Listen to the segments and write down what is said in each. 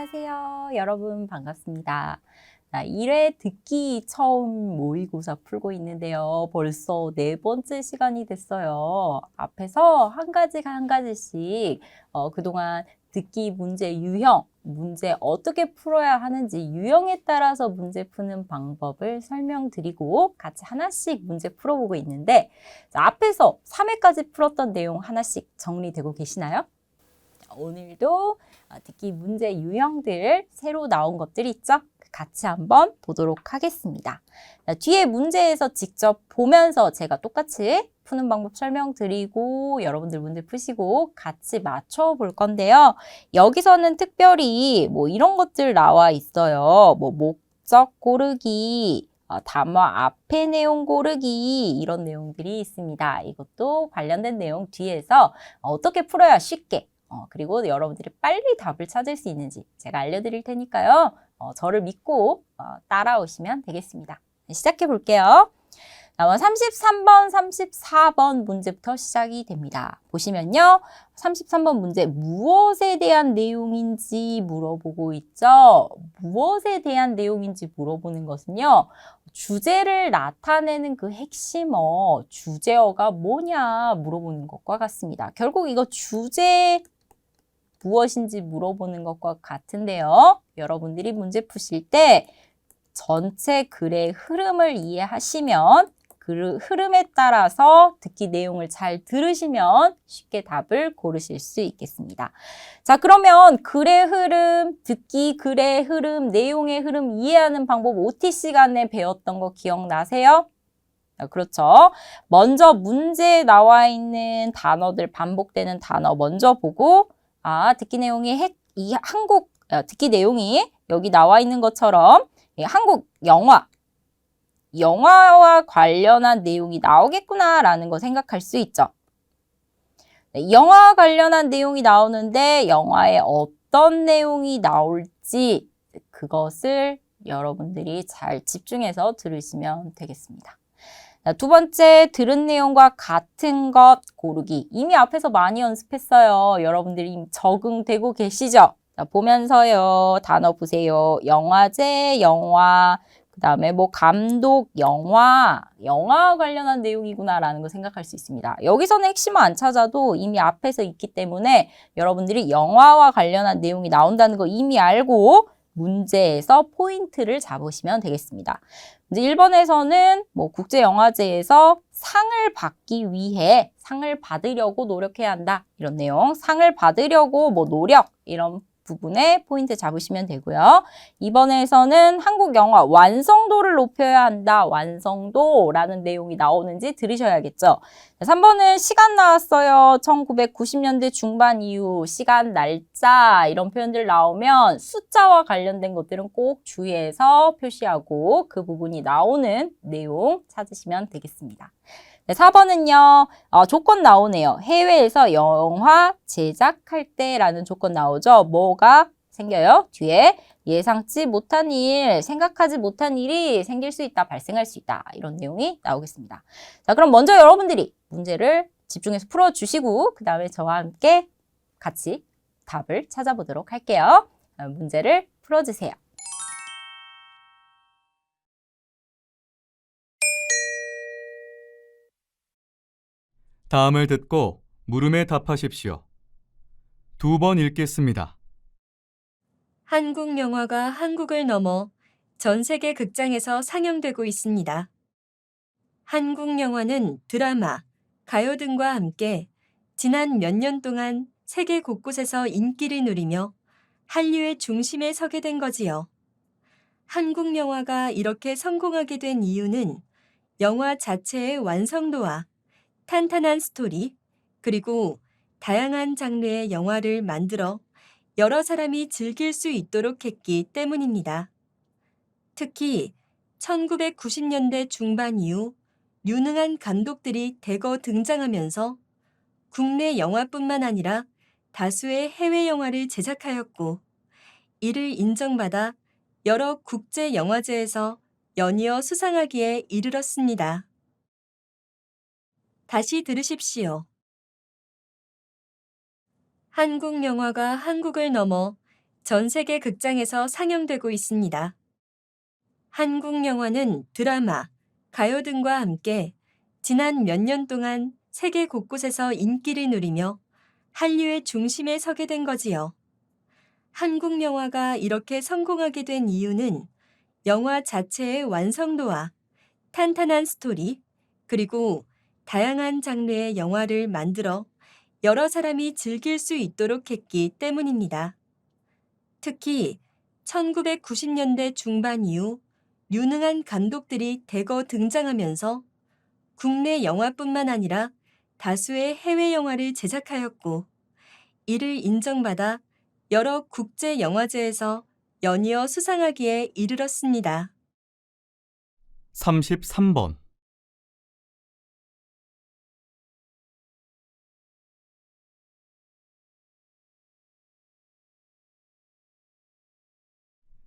안녕하세요. 여러분 반갑습니다. 1회 듣기 처음 모의고사 풀고 있는데요. 벌써 네 번째 시간이 됐어요. 앞에서 한 가지가 한 가지씩 그동안 듣기 문제 유형, 문제 어떻게 풀어야 하는지 유형에 따라서 문제 푸는 방법을 설명드리고 같이 하나씩 문제 풀어보고 있는데 앞에서 3회까지 풀었던 내용 하나씩 정리되고 계시나요? 오늘도 듣기 문제 유형들 새로 나온 것들 있죠? 같이 한번 보도록 하겠습니다. 뒤에 문제에서 직접 보면서 제가 똑같이 푸는 방법 설명드리고 여러분들 문제 푸시고 같이 맞춰볼 건데요. 여기서는 특별히 뭐 이런 것들 나와 있어요. 뭐 목적 고르기, 담화 앞에 내용 고르기 이런 내용들이 있습니다. 이것도 관련된 내용 뒤에서 어떻게 풀어야 쉽게 그리고 여러분들이 빨리 답을 찾을 수 있는지 제가 알려드릴 테니까요. 저를 믿고 따라오시면 되겠습니다. 시작해 볼게요. 33번, 34번 문제부터 시작이 됩니다. 보시면요. 33번 문제 무엇에 대한 내용인지 물어보고 있죠. 무엇에 대한 내용인지 물어보는 것은요. 주제를 나타내는 그 핵심어, 주제어가 뭐냐 물어보는 것과 같습니다. 결국 이거 주제 무엇인지 물어보는 것과 같은데요. 여러분들이 문제 푸실 때 전체 글의 흐름을 이해하시면 그 흐름에 따라서 듣기 내용을 잘 들으시면 쉽게 답을 고르실 수 있겠습니다. 자, 그러면 글의 흐름, 듣기 글의 흐름, 내용의 흐름 이해하는 방법 OT 시간에 배웠던 거 기억나세요? 그렇죠. 먼저 문제에 나와 있는 단어들, 반복되는 단어 먼저 보고 듣기 내용이 듣기 내용이 여기 나와 있는 것처럼 한국 영화와 관련한 내용이 나오겠구나라는 거 생각할 수 있죠. 영화와 관련한 내용이 나오는데 영화에 어떤 내용이 나올지 그것을 여러분들이 잘 집중해서 들으시면 되겠습니다. 두 번째, 들은 내용과 같은 것 고르기. 이미 앞에서 많이 연습했어요. 여러분들이 이미 적응되고 계시죠? 자, 보면서요. 단어 보세요. 영화제, 영화, 그 다음에 뭐 감독, 영화와 관련한 내용이구나라는 거 생각할 수 있습니다. 여기서는 핵심을 안 찾아도 이미 앞에서 있기 때문에 여러분들이 영화와 관련한 내용이 나온다는 거 이미 알고 문제에서 포인트를 잡으시면 되겠습니다. 이제 1번에서는 뭐 국제영화제에서 상을 받기 위해 상을 받으려고 노력해야 한다. 이런 내용. 상을 받으려고 뭐 노력 이런 부분에 포인트 잡으시면 되고요. 2번에서는 한국 영화 완성도를 높여야 한다. 완성도라는 내용이 나오는지 들으셔야겠죠. 3번은 시간 나왔어요. 1990년대 중반 이후 시간, 날짜 이런 표현들 나오면 숫자와 관련된 것들은 꼭 주의해서 표시하고 그 부분이 나오는 내용 찾으시면 되겠습니다. 네, 4번은요. 조건 나오네요. 해외에서 영화 제작할 때라는 조건 나오죠. 뭐가 생겨요? 뒤에 예상치 못한 일, 생각하지 못한 일이 생길 수 있다, 발생할 수 있다. 이런 내용이 나오겠습니다. 자, 그럼 먼저 여러분들이 문제를 집중해서 풀어주시고 그 다음에 저와 함께 같이 답을 찾아보도록 할게요. 문제를 풀어주세요. 다음을 듣고 물음에 답하십시오. 2번 읽겠습니다. 한국 영화가 한국을 넘어 전 세계 극장에서 상영되고 있습니다. 한국 영화는 드라마, 가요 등과 함께 지난 몇 년 동안 세계 곳곳에서 인기를 누리며 한류의 중심에 서게 된 거지요. 한국 영화가 이렇게 성공하게 된 이유는 영화 자체의 완성도와 탄탄한 스토리, 그리고 다양한 장르의 영화를 만들어 여러 사람이 즐길 수 있도록 했기 때문입니다. 특히 1990년대 중반 이후 유능한 감독들이 대거 등장하면서 국내 영화뿐만 아니라 다수의 해외 영화를 제작하였고, 이를 인정받아 여러 국제 영화제에서 연이어 수상하기에 이르렀습니다. 다시 들으십시오. 한국 영화가 한국을 넘어 전 세계 극장에서 상영되고 있습니다. 한국 영화는 드라마, 가요 등과 함께 지난 몇 년 동안 세계 곳곳에서 인기를 누리며 한류의 중심에 서게 된 거지요. 한국 영화가 이렇게 성공하게 된 이유는 영화 자체의 완성도와 탄탄한 스토리, 그리고 다양한 장르의 영화를 만들어 여러 사람이 즐길 수 있도록 했기 때문입니다. 특히 1990년대 중반 이후 유능한 감독들이 대거 등장하면서 국내 영화뿐만 아니라 다수의 해외 영화를 제작하였고, 이를 인정받아 여러 국제 영화제에서 연이어 수상하기에 이르렀습니다. 33번.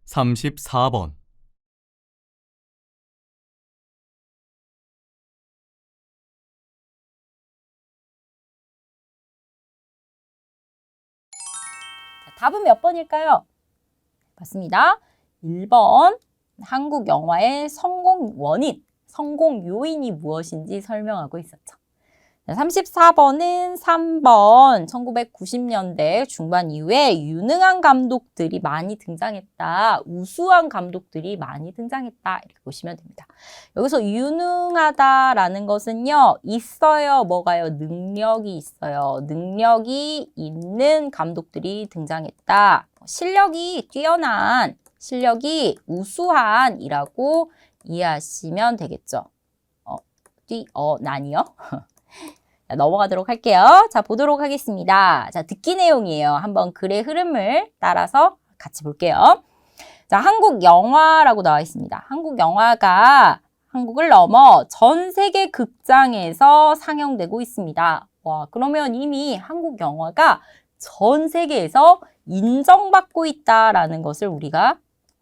34번. '답은 몇 번일까요? 맞습니다. 1번. 한국 영화의 성공 원인, 성공 요인이 무엇인지 설명하고 있었죠. 34번은 3번. 1990년대 중반 이후에 유능한 감독들이 많이 등장했다. 우수한 감독들이 많이 등장했다. 이렇게 보시면 됩니다. 여기서 유능하다라는 것은요, 있어요. 뭐가요? 능력이 있어요. 능력이 있는 감독들이 등장했다. 실력이 뛰어난, 실력이 우수한이라고 이해하시면 되겠죠. 난이요? 자, 넘어가도록 할게요. 자, 보도록 하겠습니다. 자, 듣기 내용이에요. 한번 글의 흐름을 따라서 같이 볼게요. 자, 한국 영화라고 나와 있습니다. 한국 영화가 한국을 넘어 전 세계 극장에서 상영되고 있습니다. 와, 그러면 이미 한국 영화가 전 세계에서 인정받고 있다라는 것을 우리가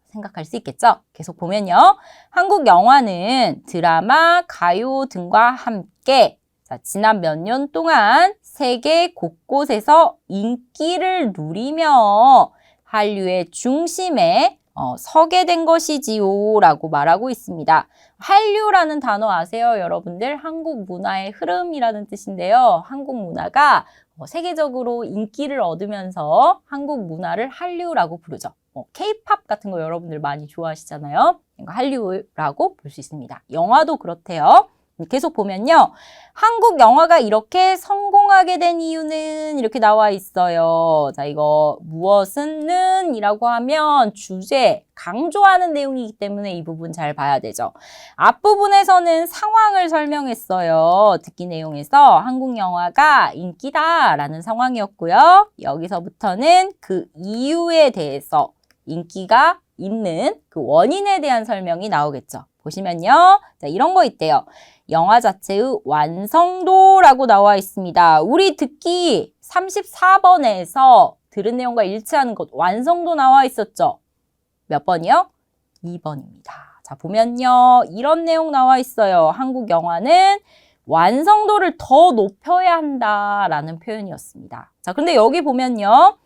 생각할 수 있겠죠. 계속 보면요. 한국 영화는 드라마, 가요 등과 함께 자, 지난 몇 년 동안 세계 곳곳에서 인기를 누리며 한류의 중심에 서게 된 것이지요 라고 말하고 있습니다. 한류라는 단어 아세요, 여러분들? 한국 문화의 흐름이라는 뜻인데요. 한국 문화가 세계적으로 인기를 얻으면서 한국 문화를 한류라고 부르죠. K-팝 같은 거 여러분들 많이 좋아하시잖아요. 한류라고 볼 수 있습니다. 영화도 그렇대요. 계속 보면요. 한국 영화가 이렇게 성공하게 된 이유는 이렇게 나와 있어요. 자, 이거 무엇은 이라고 하면 주제, 강조하는 내용이기 때문에 이 부분 잘 봐야 되죠. 앞부분에서는 상황을 설명했어요. 듣기 내용에서 한국 영화가 인기다라는 상황이었고요. 여기서부터는 그 이유에 대해서 인기가 있는 그 원인에 대한 설명이 나오겠죠. 보시면요. 자, 이런 거 있대요. 영화 자체의 완성도라고 나와 있습니다. 우리 듣기 34번에서 들은 내용과 일치하는 것, 완성도 나와 있었죠. 몇 번이요? 2번입니다. 자, 보면요. 이런 내용 나와 있어요. 한국 영화는 완성도를 더 높여야 한다라는 표현이었습니다. 자, 근데 여기 보면요.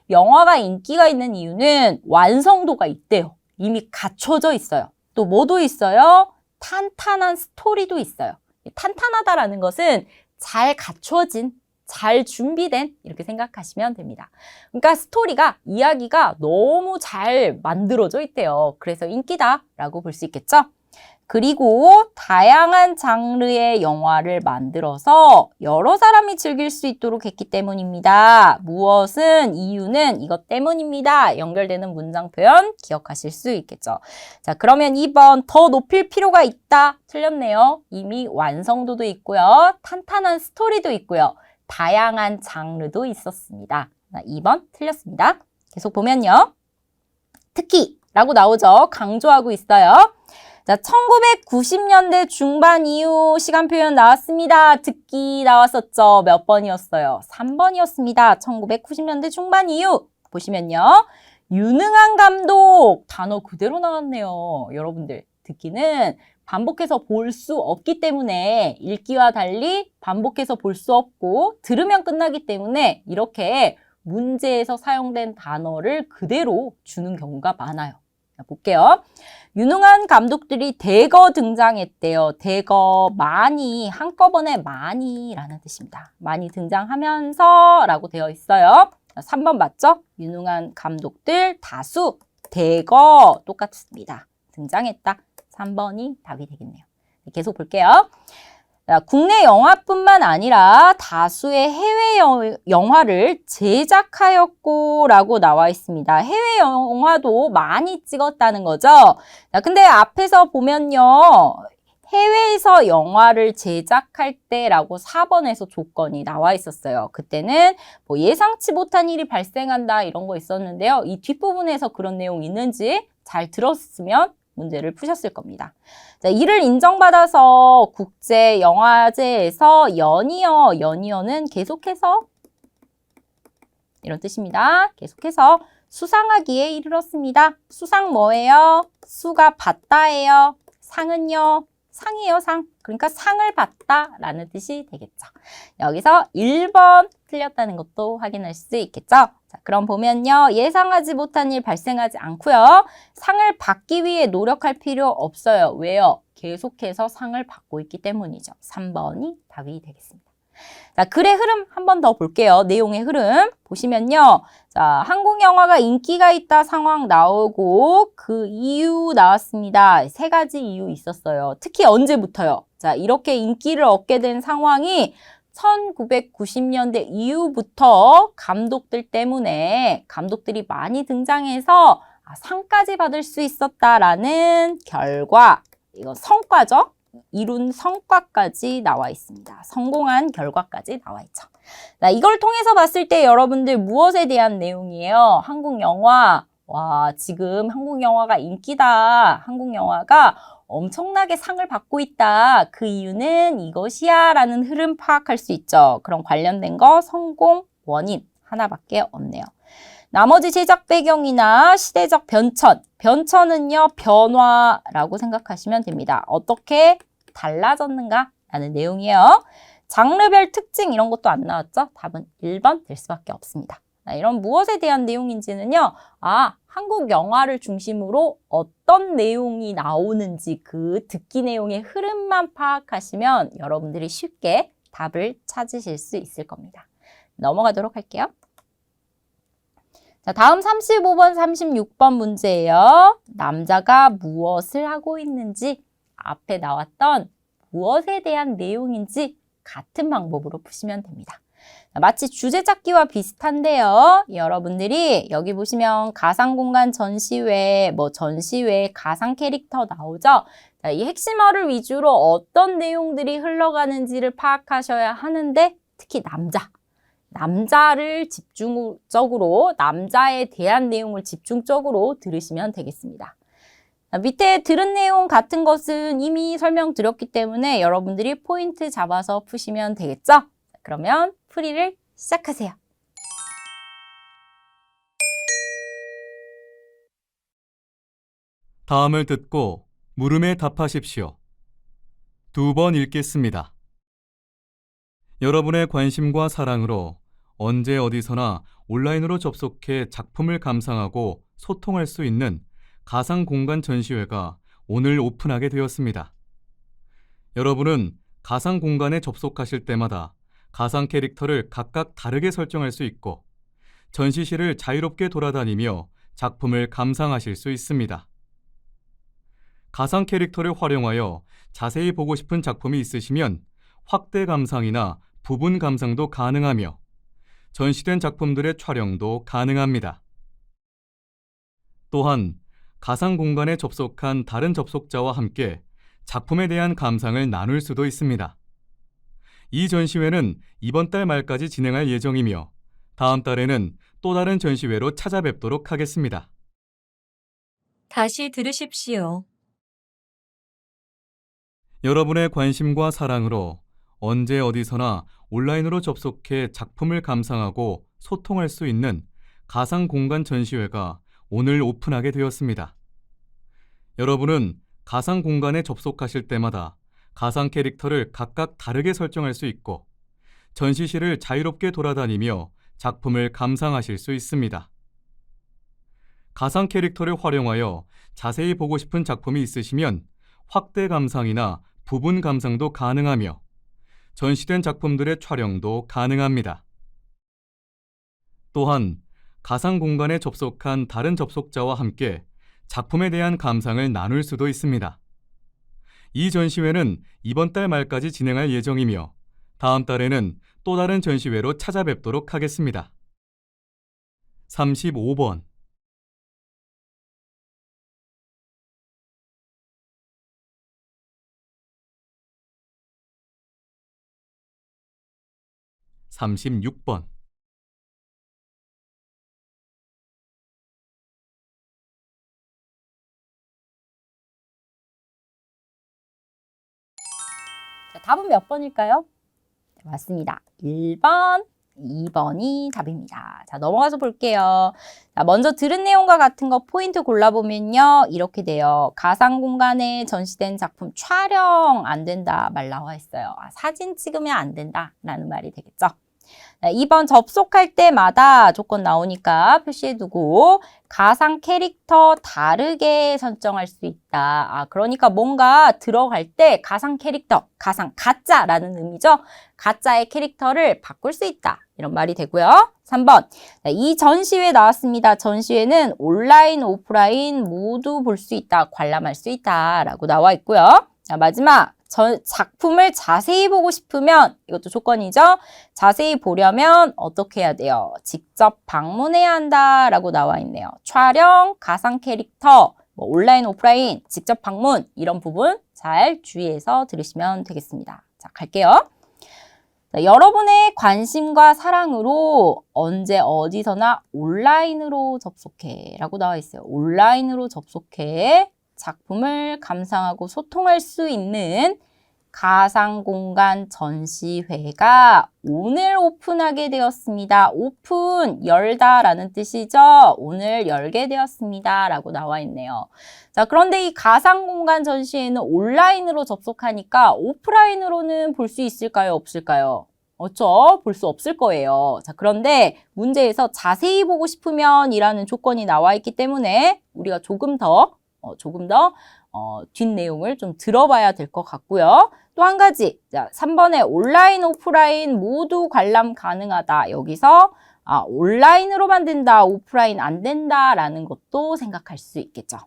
영화가 인기가 있는 이유는 완성도가 있대요. 이미 갖춰져 있어요. 또 뭐도 있어요? 탄탄한 스토리도 있어요. 탄탄하다라는 것은 잘 갖춰진, 잘 준비된 이렇게 생각하시면 됩니다. 그러니까 스토리가, 이야기가 너무 잘 만들어져 있대요. 그래서 인기다라고 볼 수 있겠죠? 그리고 다양한 장르의 영화를 만들어서 여러 사람이 즐길 수 있도록 했기 때문입니다. 무엇은, 이유는 이것 때문입니다. 연결되는 문장 표현 기억하실 수 있겠죠. 자, 그러면 2번 더 높일 필요가 있다. 틀렸네요. 이미 완성도도 있고요. 탄탄한 스토리도 있고요. 다양한 장르도 있었습니다. 2번 틀렸습니다. 계속 보면요. 특히 라고 나오죠. 강조하고 있어요. 자, 1990년대 중반 이후 시간 표현 나왔습니다. 듣기 나왔었죠. 몇 번이었어요? 3번이었습니다. 1990년대 중반 이후 보시면요. 유능한 감독 단어 그대로 나왔네요. 여러분들 듣기는 반복해서 볼 수 없기 때문에 읽기와 달리 반복해서 볼 수 없고 들으면 끝나기 때문에 이렇게 문제에서 사용된 단어를 그대로 주는 경우가 많아요. 자, 볼게요. 유능한 감독들이 대거 등장했대요. 대거, 많이, 한꺼번에 많이라는 뜻입니다. 많이 등장하면서 라고 되어 있어요. 3번 맞죠? 유능한 감독들 다수, 대거 똑같습니다. 등장했다. 3번이 답이 되겠네요. 계속 볼게요. 자, 국내 영화뿐만 아니라 다수의 해외 영화를 제작하였고 라고 나와 있습니다. 해외 영화도 많이 찍었다는 거죠. 자, 근데 앞에서 보면요. 해외에서 영화를 제작할 때라고 4번에서 조건이 나와 있었어요. 그때는 뭐 예상치 못한 일이 발생한다 이런 거 있었는데요. 이 뒷부분에서 그런 내용이 있는지 잘 들었으면 문제를 푸셨을 겁니다. 자, 이를 인정받아서 국제영화제에서 연이어는 계속해서 이런 뜻입니다. 계속해서 수상하기에 이르렀습니다. 수상 뭐예요? 수가 받다예요. 상은요? 상이에요, 상. 그러니까 상을 받다라는 뜻이 되겠죠. 여기서 1번 틀렸다는 것도 확인할 수 있겠죠. 자, 그럼 보면요. 예상하지 못한 일 발생하지 않고요. 상을 받기 위해 노력할 필요 없어요. 왜요? 계속해서 상을 받고 있기 때문이죠. 3번이 답이 되겠습니다. 자, 글의 흐름 한 번 더 볼게요. 내용의 흐름 보시면요. 자, 한국 영화가 인기가 있다 상황 나오고 그 이유 나왔습니다. 3가지 이유 있었어요. 특히 언제부터요? 자, 이렇게 인기를 얻게 된 상황이 1990년대 이후부터 감독들 때문에 감독들이 많이 등장해서 상까지 받을 수 있었다라는 결과, 이거 성과죠? 이룬 성과까지 나와 있습니다. 성공한 결과까지 나와 있죠. 자, 이걸 통해서 봤을 때 여러분들 무엇에 대한 내용이에요? 한국 영화. 와, 지금 한국 영화가 인기다. 한국 영화가 엄청나게 상을 받고 있다. 그 이유는 이것이야 라는 흐름 파악할 수 있죠. 그럼 관련된 거 성공 원인 하나밖에 없네요. 나머지 제작 배경이나 시대적 변천. 변천은요, 변화라고 생각하시면 됩니다. 어떻게 달라졌는가? 라는 내용이에요. 장르별 특징 이런 것도 안 나왔죠? 답은 1번 될 수밖에 없습니다. 이런 무엇에 대한 내용인지는요. 한국 영화를 중심으로 어떤 내용이 나오는지 그 듣기 내용의 흐름만 파악하시면 여러분들이 쉽게 답을 찾으실 수 있을 겁니다. 넘어가도록 할게요. 자, 다음 35번, 36번 문제예요. 남자가 무엇을 하고 있는지 앞에 나왔던 무엇에 대한 내용인지 같은 방법으로 푸시면 됩니다. 마치 주제 찾기와 비슷한데요. 여러분들이 여기 보시면 가상공간 전시회, 전시회 가상 캐릭터 나오죠? 자, 이 핵심어를 위주로 어떤 내용들이 흘러가는지를 파악하셔야 하는데 특히 남자를 집중적으로, 남자에 대한 내용을 집중적으로 들으시면 되겠습니다. 밑에 들은 내용 같은 것은 이미 설명드렸기 때문에 여러분들이 포인트 잡아서 푸시면 되겠죠? 그러면 풀이를 시작하세요. 다음을 듣고 물음에 답하십시오. 2번 읽겠습니다. 여러분의 관심과 사랑으로 언제 어디서나 온라인으로 접속해 작품을 감상하고 소통할 수 있는 가상 공간 전시회가 오늘 오픈하게 되었습니다. 여러분은 가상 공간에 접속하실 때마다 가상 캐릭터를 각각 다르게 설정할 수 있고 전시실을 자유롭게 돌아다니며 작품을 감상하실 수 있습니다. 가상 캐릭터를 활용하여 자세히 보고 싶은 작품이 있으시면 확대 감상이나 부분 감상도 가능하며 전시된 작품들의 촬영도 가능합니다. 또한 가상 공간에 접속한 다른 접속자와 함께 작품에 대한 감상을 나눌 수도 있습니다. 이 전시회는 이번 달 말까지 진행할 예정이며 다음 달에는 또 다른 전시회로 찾아뵙도록 하겠습니다. 다시 들으십시오. 여러분의 관심과 사랑으로 언제 어디서나 온라인으로 접속해 작품을 감상하고 소통할 수 있는 가상 공간 전시회가 오늘 오픈하게 되었습니다. 여러분은 가상 공간에 접속하실 때마다 가상 캐릭터를 각각 다르게 설정할 수 있고 전시실을 자유롭게 돌아다니며 작품을 감상하실 수 있습니다. 가상 캐릭터를 활용하여 자세히 보고 싶은 작품이 있으시면 확대 감상이나 부분 감상도 가능하며 전시된 작품들의 촬영도 가능합니다. 또한 가상 공간에 접속한 다른 접속자와 함께 작품에 대한 감상을 나눌 수도 있습니다. 이 전시회는 이번 달 말까지 진행할 예정이며 다음 달에는 또 다른 전시회로 찾아뵙도록 하겠습니다. 35번 36번 답은 몇 번일까요? 맞습니다. 1번, 2번이 답입니다. 자, 넘어가서 볼게요. 자, 먼저 들은 내용과 같은 거 포인트 골라보면요. 이렇게 돼요. 가상 공간에 전시된 작품 촬영 안 된다 말 나와 있어요. 사진 찍으면 안 된다 라는 말이 되겠죠. 자, 2번 접속할 때마다 조건 나오니까 표시해두고 가상 캐릭터 다르게 설정할 수 있다. 그러니까 뭔가 들어갈 때 가상 캐릭터, 가상 가짜라는 의미죠. 가짜의 캐릭터를 바꿀 수 있다. 이런 말이 되고요. 3번 이 전시회 나왔습니다. 전시회는 온라인, 오프라인 모두 볼 수 있다. 관람할 수 있다. 라고 나와 있고요. 자, 마지막 작품을 자세히 보고 싶으면 이것도 조건이죠. 자세히 보려면 어떻게 해야 돼요? 직접 방문해야 한다라고 나와 있네요. 촬영, 가상 캐릭터, 온라인, 오프라인, 직접 방문 이런 부분 잘 주의해서 들으시면 되겠습니다. 자, 갈게요. 자, 여러분의 관심과 사랑으로 언제 어디서나 온라인으로 접속해 라고 나와 있어요. 온라인으로 접속해 작품을 감상하고 소통할 수 있는 가상공간 전시회가 오늘 오픈하게 되었습니다. 오픈, 열다 라는 뜻이죠. 오늘 열게 되었습니다. 라고 나와 있네요. 자, 그런데 이 가상공간 전시회는 온라인으로 접속하니까 오프라인으로는 볼 수 있을까요? 없을까요? 어쩌? 볼 수 없을 거예요. 자, 그런데 문제에서 자세히 보고 싶으면 이라는 조건이 나와 있기 때문에 우리가 조금 더 뒷내용을 좀 들어봐야 될 것 같고요. 또 한 가지, 자, 3번에 온라인, 오프라인 모두 관람 가능하다. 여기서 온라인으로만 된다, 오프라인 안 된다라는 것도 생각할 수 있겠죠.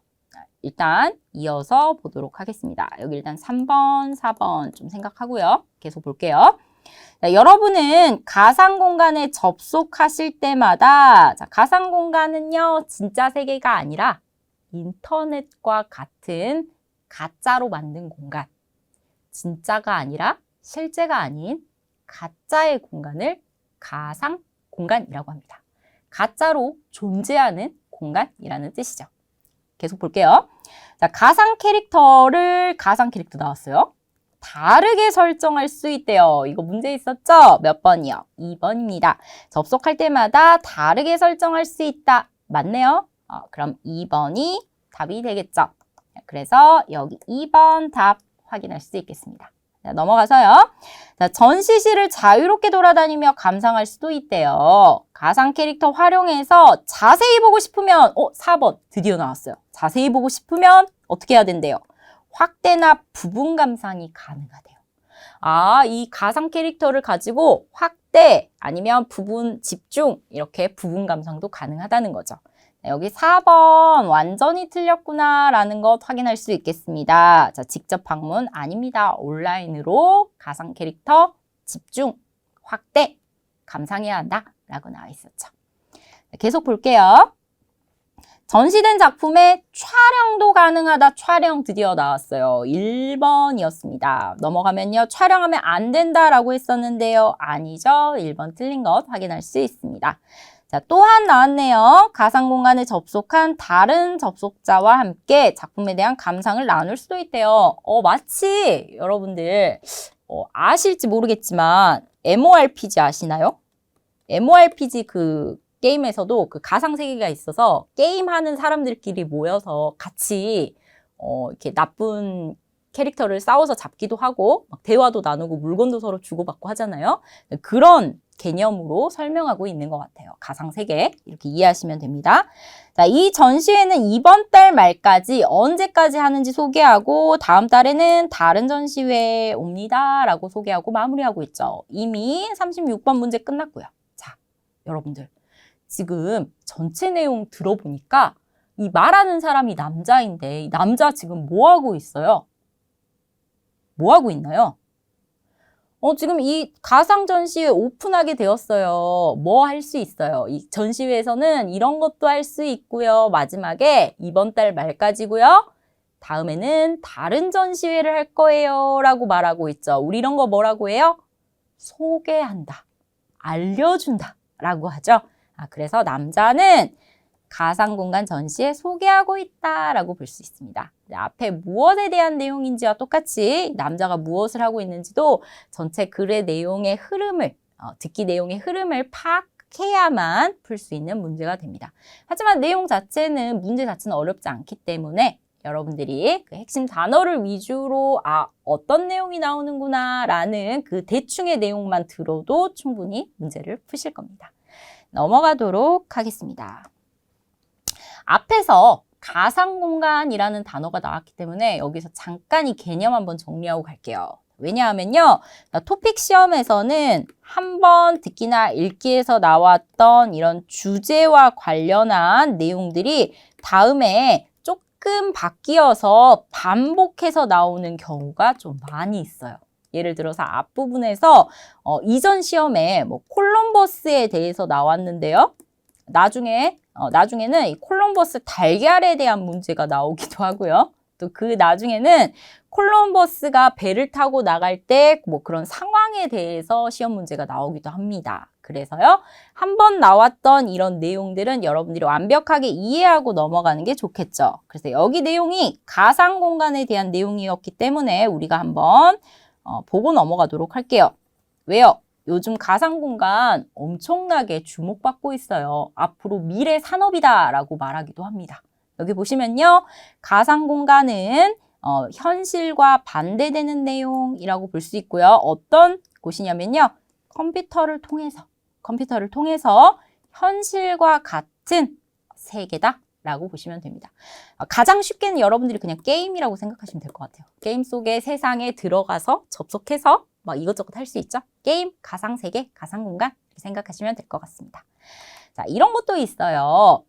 일단 이어서 보도록 하겠습니다. 여기 일단 3번, 4번 좀 생각하고요. 계속 볼게요. 자, 여러분은 가상 공간에 접속하실 때마다 가상 공간은요, 진짜 세계가 아니라 인터넷과 같은 가짜로 만든 공간, 진짜가 아니라 실제가 아닌 가짜의 공간을 가상 공간이라고 합니다. 가짜로 존재하는 공간이라는 뜻이죠. 계속 볼게요. 자, 가상 캐릭터 나왔어요. 다르게 설정할 수 있대요. 이거 문제 있었죠? 몇 번이요? 2번입니다. 접속할 때마다 다르게 설정할 수 있다. 맞네요. 그럼 2번이 답이 되겠죠. 그래서 여기 2번 답 확인할 수 있겠습니다. 자, 넘어가서요. 자, 전시실을 자유롭게 돌아다니며 감상할 수도 있대요. 가상 캐릭터 활용해서 자세히 보고 싶으면 4번 드디어 나왔어요. 자세히 보고 싶으면 어떻게 해야 된대요? 확대나 부분 감상이 가능하대요. 이 가상 캐릭터를 가지고 확대 아니면 부분 집중 이렇게 부분 감상도 가능하다는 거죠. 여기 4번 완전히 틀렸구나 라는 것 확인할 수 있겠습니다. 자, 직접 방문 아닙니다. 온라인으로 가상 캐릭터 집중, 확대, 감상해야 한다 라고 나와 있었죠. 계속 볼게요. 전시된 작품의 촬영도 가능하다. 촬영 드디어 나왔어요. 1번이었습니다. 넘어가면요. 촬영하면 안 된다라고 했었는데요. 아니죠. 1번 틀린 것 확인할 수 있습니다. 자, 또한 나왔네요. 가상 공간에 접속한 다른 접속자와 함께 작품에 대한 감상을 나눌 수도 있대요. 마치 여러분들 아실지 모르겠지만 MORPG 아시나요? MORPG 그 게임에서도 그 가상 세계가 있어서 게임하는 사람들끼리 모여서 같이 이렇게 나쁜 캐릭터를 싸워서 잡기도 하고 막 대화도 나누고 물건도 서로 주고받고 하잖아요. 그런 개념으로 설명하고 있는 것 같아요. 가상세계 이렇게 이해하시면 됩니다. 자, 이 전시회는 이번 달 말까지 언제까지 하는지 소개하고 다음 달에는 다른 전시회 옵니다 라고 소개하고 마무리하고 있죠. 이미 36번 문제 끝났고요. 자, 여러분들 지금 전체 내용 들어보니까 이 말하는 사람이 남자인데 이 남자 지금 뭐 하고 있어요? 뭐 하고 있나요? 지금 이 가상 전시회 오픈하게 되었어요. 뭐 할 수 있어요? 이 전시회에서는 이런 것도 할 수 있고요. 마지막에 이번 달 말까지고요. 다음에는 다른 전시회를 할 거예요. 라고 말하고 있죠. 우리 이런 거 뭐라고 해요? 소개한다. 알려준다. 라고 하죠. 그래서 남자는 가상공간 전시에 소개하고 있다라고 볼 수 있습니다. 앞에 무엇에 대한 내용인지와 똑같이 남자가 무엇을 하고 있는지도 전체 글의 내용의 흐름을, 듣기 내용의 흐름을 파악해야만 풀 수 있는 문제가 됩니다. 하지만 내용 자체는, 문제 자체는 어렵지 않기 때문에 여러분들이 그 핵심 단어를 위주로 어떤 내용이 나오는구나 라는 그 대충의 내용만 들어도 충분히 문제를 푸실 겁니다. 넘어가도록 하겠습니다. 앞에서 가상공간이라는 단어가 나왔기 때문에 여기서 잠깐 이 개념 한번 정리하고 갈게요. 왜냐하면요, 토픽 시험에서는 한번 듣기나 읽기에서 나왔던 이런 주제와 관련한 내용들이 다음에 조금 바뀌어서 반복해서 나오는 경우가 좀 많이 있어요. 예를 들어서 앞부분에서 이전 시험에 뭐 콜럼버스에 대해서 나왔는데요. 나중에는 이 콜럼버스 달걀에 대한 문제가 나오기도 하고요. 또 그 나중에는 콜럼버스가 배를 타고 나갈 때 뭐 그런 상황에 대해서 시험 문제가 나오기도 합니다. 그래서요, 한번 나왔던 이런 내용들은 여러분들이 완벽하게 이해하고 넘어가는 게 좋겠죠. 그래서 여기 내용이 가상 공간에 대한 내용이었기 때문에 우리가 한번 보고 넘어가도록 할게요. 왜요? 요즘 가상공간 엄청나게 주목받고 있어요. 앞으로 미래 산업이다라고 말하기도 합니다. 여기 보시면요. 가상공간은 현실과 반대되는 내용이라고 볼 수 있고요. 어떤 곳이냐면요. 컴퓨터를 통해서 현실과 같은 세계다라고 보시면 됩니다. 가장 쉽게는 여러분들이 그냥 게임이라고 생각하시면 될 것 같아요. 게임 속의 세상에 들어가서 접속해서 막 이것저것 할 수 있죠. 게임, 가상세계, 가상공간 이렇게 생각하시면 될 것 같습니다. 자, 이런 것도 있어요.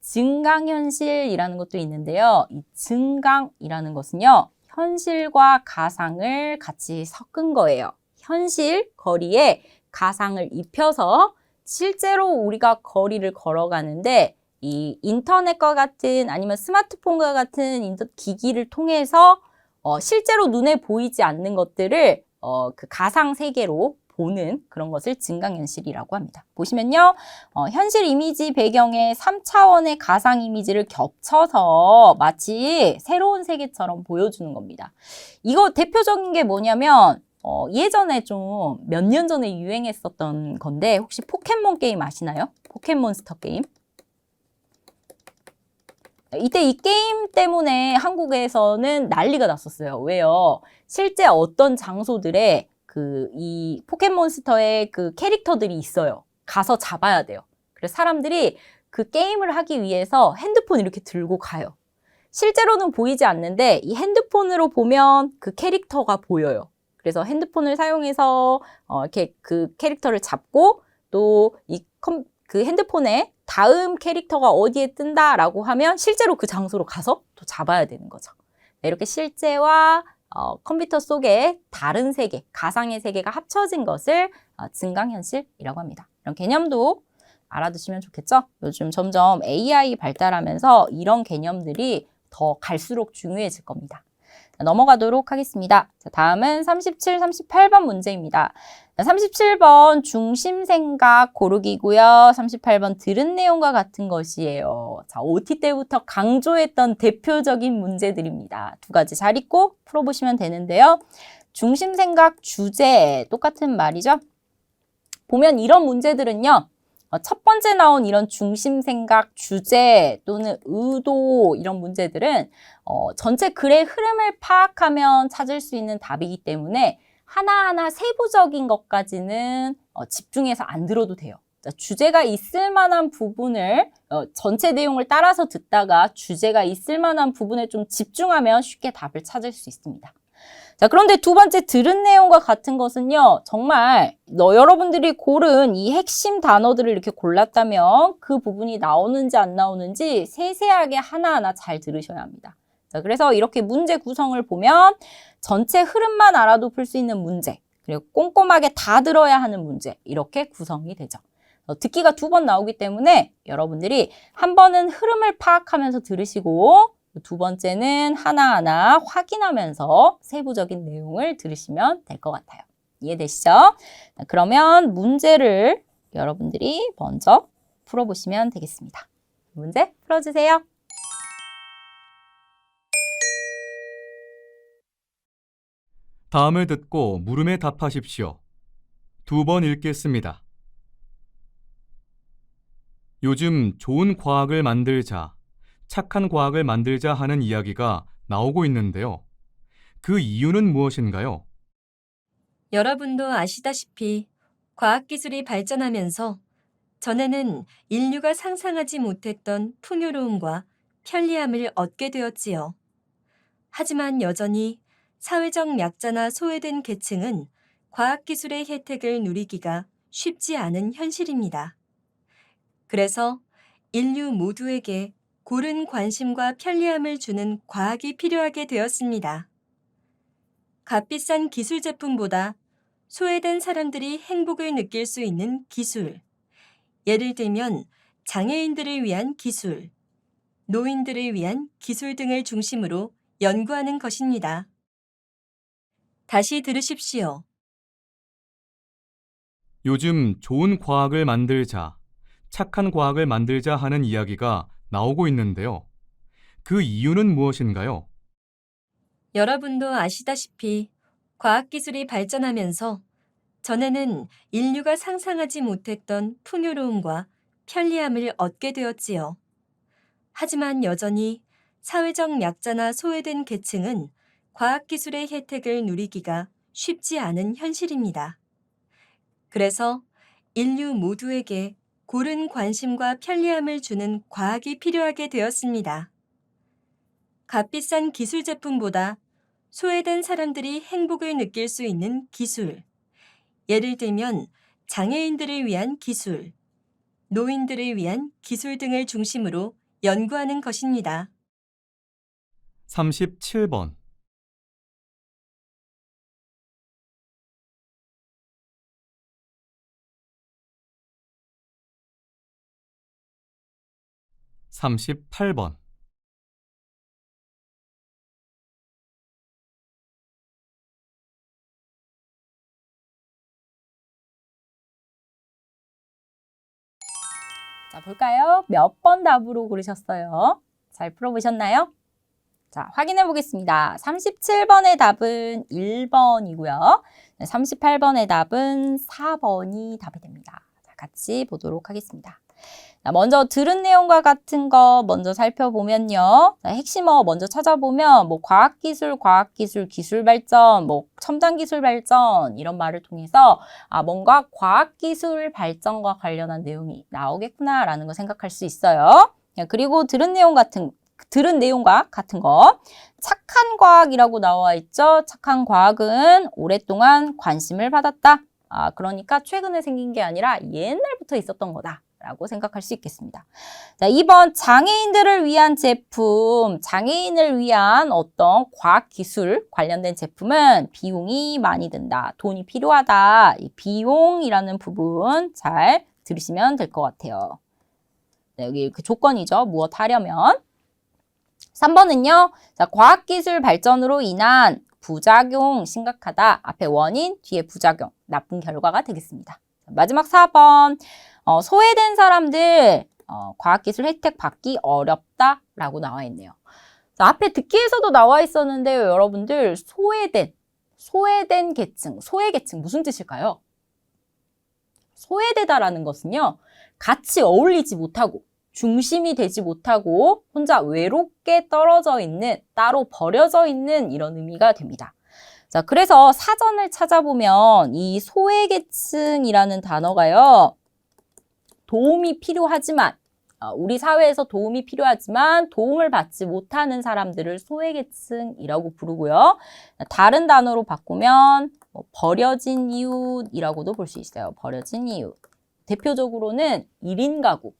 증강현실이라는 것도 있는데요. 이 증강이라는 것은요. 현실과 가상을 같이 섞은 거예요. 현실 거리에 가상을 입혀서 실제로 우리가 거리를 걸어가는데 이 인터넷과 같은 아니면 스마트폰과 같은 기기를 통해서 실제로 눈에 보이지 않는 것들을 그 가상 세계로 보는 그런 것을 증강현실이라고 합니다. 보시면요. 현실 이미지 배경에 3차원의 가상 이미지를 겹쳐서 마치 새로운 세계처럼 보여주는 겁니다. 이거 대표적인 게 뭐냐면 예전에 좀 몇 년 전에 유행했었던 건데 혹시 포켓몬 게임 아시나요? 포켓몬스터 게임? 이때 이 게임 때문에 한국에서는 난리가 났었어요. 왜요? 실제 어떤 장소들에 이 포켓몬스터의 그 캐릭터들이 있어요. 가서 잡아야 돼요. 그래서 사람들이 그 게임을 하기 위해서 핸드폰 이렇게 들고 가요. 실제로는 보이지 않는데 이 핸드폰으로 보면 그 캐릭터가 보여요. 그래서 핸드폰을 사용해서 이렇게 그 캐릭터를 잡고 또 그 핸드폰에 다음 캐릭터가 어디에 뜬다라고 하면 실제로 그 장소로 가서 또 잡아야 되는 거죠. 이렇게 실제와 컴퓨터 속에 다른 세계, 가상의 세계가 합쳐진 것을 증강현실이라고 합니다. 이런 개념도 알아두시면 좋겠죠? 요즘 점점 AI 발달하면서 이런 개념들이 더 갈수록 중요해질 겁니다. 넘어가도록 하겠습니다. 자, 다음은 37, 38번 문제입니다. 37번 중심생각 고르기고요. 38번 들은 내용과 같은 것이에요. 자, OT 때부터 강조했던 대표적인 문제들입니다. 두 가지 잘 읽고 풀어보시면 되는데요. 중심생각 주제 똑같은 말이죠. 보면 이런 문제들은요. 첫 번째 나온 이런 중심생각 주제 또는 의도 이런 문제들은 전체 글의 흐름을 파악하면 찾을 수 있는 답이기 때문에 하나하나 세부적인 것까지는 집중해서 안 들어도 돼요. 자, 주제가 있을 만한 부분을 전체 내용을 따라서 듣다가 주제가 있을 만한 부분에 좀 집중하면 쉽게 답을 찾을 수 있습니다. 자, 그런데 두 번째 들은 내용과 같은 것은요, 정말 여러분들이 고른 이 핵심 단어들을 이렇게 골랐다면 그 부분이 나오는지 안 나오는지 세세하게 하나하나 잘 들으셔야 합니다. 자, 그래서 이렇게 문제 구성을 보면 전체 흐름만 알아도 풀 수 있는 문제, 그리고 꼼꼼하게 다 들어야 하는 문제, 이렇게 구성이 되죠. 듣기가 두 번 나오기 때문에 여러분들이 한 번은 흐름을 파악하면서 들으시고 두 번째는 하나하나 확인하면서 세부적인 내용을 들으시면 될 것 같아요. 이해되시죠? 그러면 문제를 여러분들이 먼저 풀어보시면 되겠습니다. 문제 풀어주세요. 다음을 듣고 물음에 답하십시오. 두 번 읽겠습니다. 요즘 좋은 과학을 만들자, 착한 과학을 만들자 하는 이야기가 나오고 있는데요. 그 이유는 무엇인가요? 여러분도 아시다시피 과학기술이 발전하면서 전에는 인류가 상상하지 못했던 풍요로움과 편리함을 얻게 되었지요. 하지만 여전히 사회적 약자나 소외된 계층은 과학기술의 혜택을 누리기가 쉽지 않은 현실입니다. 그래서 인류 모두에게 고른 관심과 편리함을 주는 과학이 필요하게 되었습니다. 값비싼 기술 제품보다 소외된 사람들이 행복을 느낄 수 있는 기술, 예를 들면 장애인들을 위한 기술, 노인들을 위한 기술 등을 중심으로 연구하는 것입니다. 다시 들으십시오. 요즘 좋은 과학을 만들자, 착한 과학을 만들자 하는 이야기가 나오고 있는데요. 그 이유는 무엇인가요? 여러분도 아시다시피 과학기술이 발전하면서 전에는 인류가 상상하지 못했던 풍요로움과 편리함을 얻게 되었지요. 하지만 여전히 사회적 약자나 소외된 계층은 과학기술의 혜택을 누리기가 쉽지 않은 현실입니다. 그래서 인류 모두에게 고른 관심과 편리함을 주는 과학이 필요하게 되었습니다. 값비싼 기술 제품보다 소외된 사람들이 행복을 느낄 수 있는 기술, 예를 들면 장애인들을 위한 기술, 노인들을 위한 기술 등을 중심으로 연구하는 것입니다. 37번. 38번. 자, 볼까요? 몇 번 답으로 고르셨어요? 잘 풀어보셨나요? 자, 확인해 보겠습니다. 37번의 답은 1번이고요. 38번의 답은 4번이 답이 됩니다. 자, 같이 보도록 하겠습니다. 자, 먼저 들은 내용과 같은 거 먼저 살펴보면요. 자, 핵심어 먼저 찾아보면 뭐 과학기술, 기술발전, 뭐 첨단기술 발전 이런 말을 통해서 뭔가 과학기술 발전과 관련한 내용이 나오겠구나라는 거 생각할 수 있어요. 그리고 들은 내용과 같은 거 착한 과학이라고 나와 있죠. 착한 과학은 오랫동안 관심을 받았다. 그러니까 최근에 생긴 게 아니라 옛날부터 있었던 거다. 라고 생각할 수 있겠습니다. 자, 2번 장애인들을 위한 제품, 장애인을 위한 어떤 과학기술 관련된 제품은 비용이 많이 든다. 돈이 필요하다. 이 비용이라는 부분 잘 들으시면 될 것 같아요. 네, 여기 그 조건이죠. 무엇 하려면. 3번은요. 자, 과학기술 발전으로 인한 부작용 심각하다. 앞에 원인, 뒤에 부작용, 나쁜 결과가 되겠습니다. 마지막 4번. 소외된 사람들 과학기술 혜택 받기 어렵다라고 나와 있네요. 자, 앞에 듣기에서도 나와 있었는데요. 여러분들 소외된 계층, 소외계층 무슨 뜻일까요? 소외되다라는 것은요. 같이 어울리지 못하고 중심이 되지 못하고 혼자 외롭게 떨어져 있는, 따로 버려져 있는 이런 의미가 됩니다. 자, 그래서 사전을 찾아보면 이 소외계층이라는 단어가요. 도움이 필요하지만 우리 사회에서 도움이 필요하지만 도움을 받지 못하는 사람들을 소외계층이라고 부르고요. 다른 단어로 바꾸면 버려진 이웃이라고도 볼 수 있어요. 버려진 이웃. 대표적으로는 1인 가구.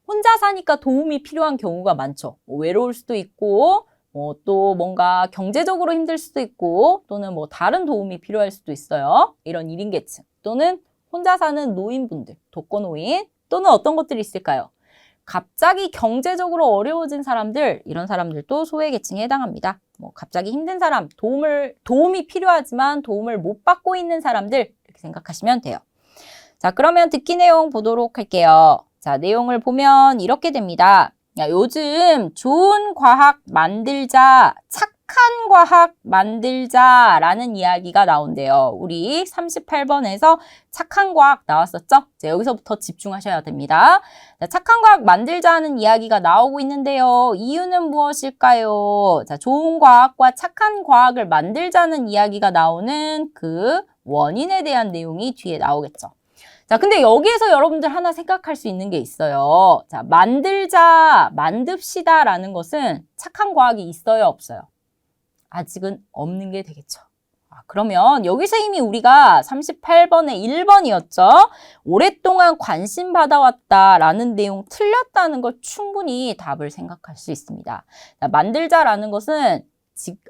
혼자 사니까 도움이 필요한 경우가 많죠. 외로울 수도 있고 또 뭔가 경제적으로 힘들 수도 있고 또는 다른 도움이 필요할 수도 있어요. 이런 1인 계층 또는 혼자 사는 노인분들, 독거노인 또는 어떤 것들이 있을까요? 갑자기 경제적으로 어려워진 사람들, 이런 사람들도 소외계층에 해당합니다. 갑자기 힘든 사람, 도움이 필요하지만 도움을 못 받고 있는 사람들 이렇게 생각하시면 돼요. 자, 그러면 듣기 내용 보도록 할게요. 자, 내용을 보면 이렇게 됩니다. 요즘 좋은 과학 만들자, 착한 과학 만들자라는 이야기가 나온대요. 우리 38번에서 착한 과학 나왔었죠? 자, 여기서부터 집중하셔야 됩니다. 자, 착한 과학 만들자는 이야기가 나오고 있는데요. 이유는 무엇일까요? 자, 좋은 과학과 착한 과학을 만들자는 이야기가 나오는 그 원인에 대한 내용이 뒤에 나오겠죠. 자, 근데 여기에서 여러분들 하나 생각할 수 있는 게 있어요. 자, 만들자, 만듭시다 라는 것은 착한 과학이 있어요, 없어요? 아직은 없는 게 되겠죠. 그러면 여기서 이미 우리가 38번의 1번이었죠. 오랫동안 관심 받아왔다라는 내용 틀렸다는 걸 충분히 답을 생각할 수 있습니다. 자, 만들자라는 것은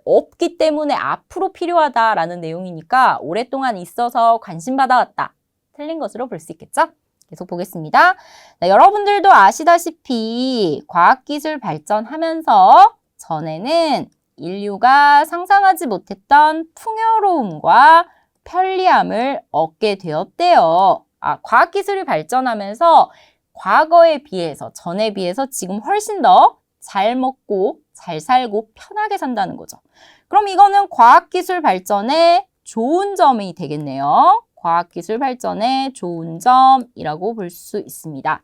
없기 때문에 앞으로 필요하다라는 내용이니까 오랫동안 있어서 관심 받아왔다. 틀린 것으로 볼 수 있겠죠? 계속 보겠습니다. 자, 여러분들도 아시다시피 과학기술 발전하면서 전에는 인류가 상상하지 못했던 풍요로움과 편리함을 얻게 되었대요. 과학기술이 발전하면서 과거에 비해서, 전에 비해서 지금 훨씬 더 잘 먹고 잘 살고 편하게 산다는 거죠. 그럼 이거는 과학기술 발전의 좋은 점이 되겠네요. 과학기술 발전의 좋은 점이라고 볼 수 있습니다.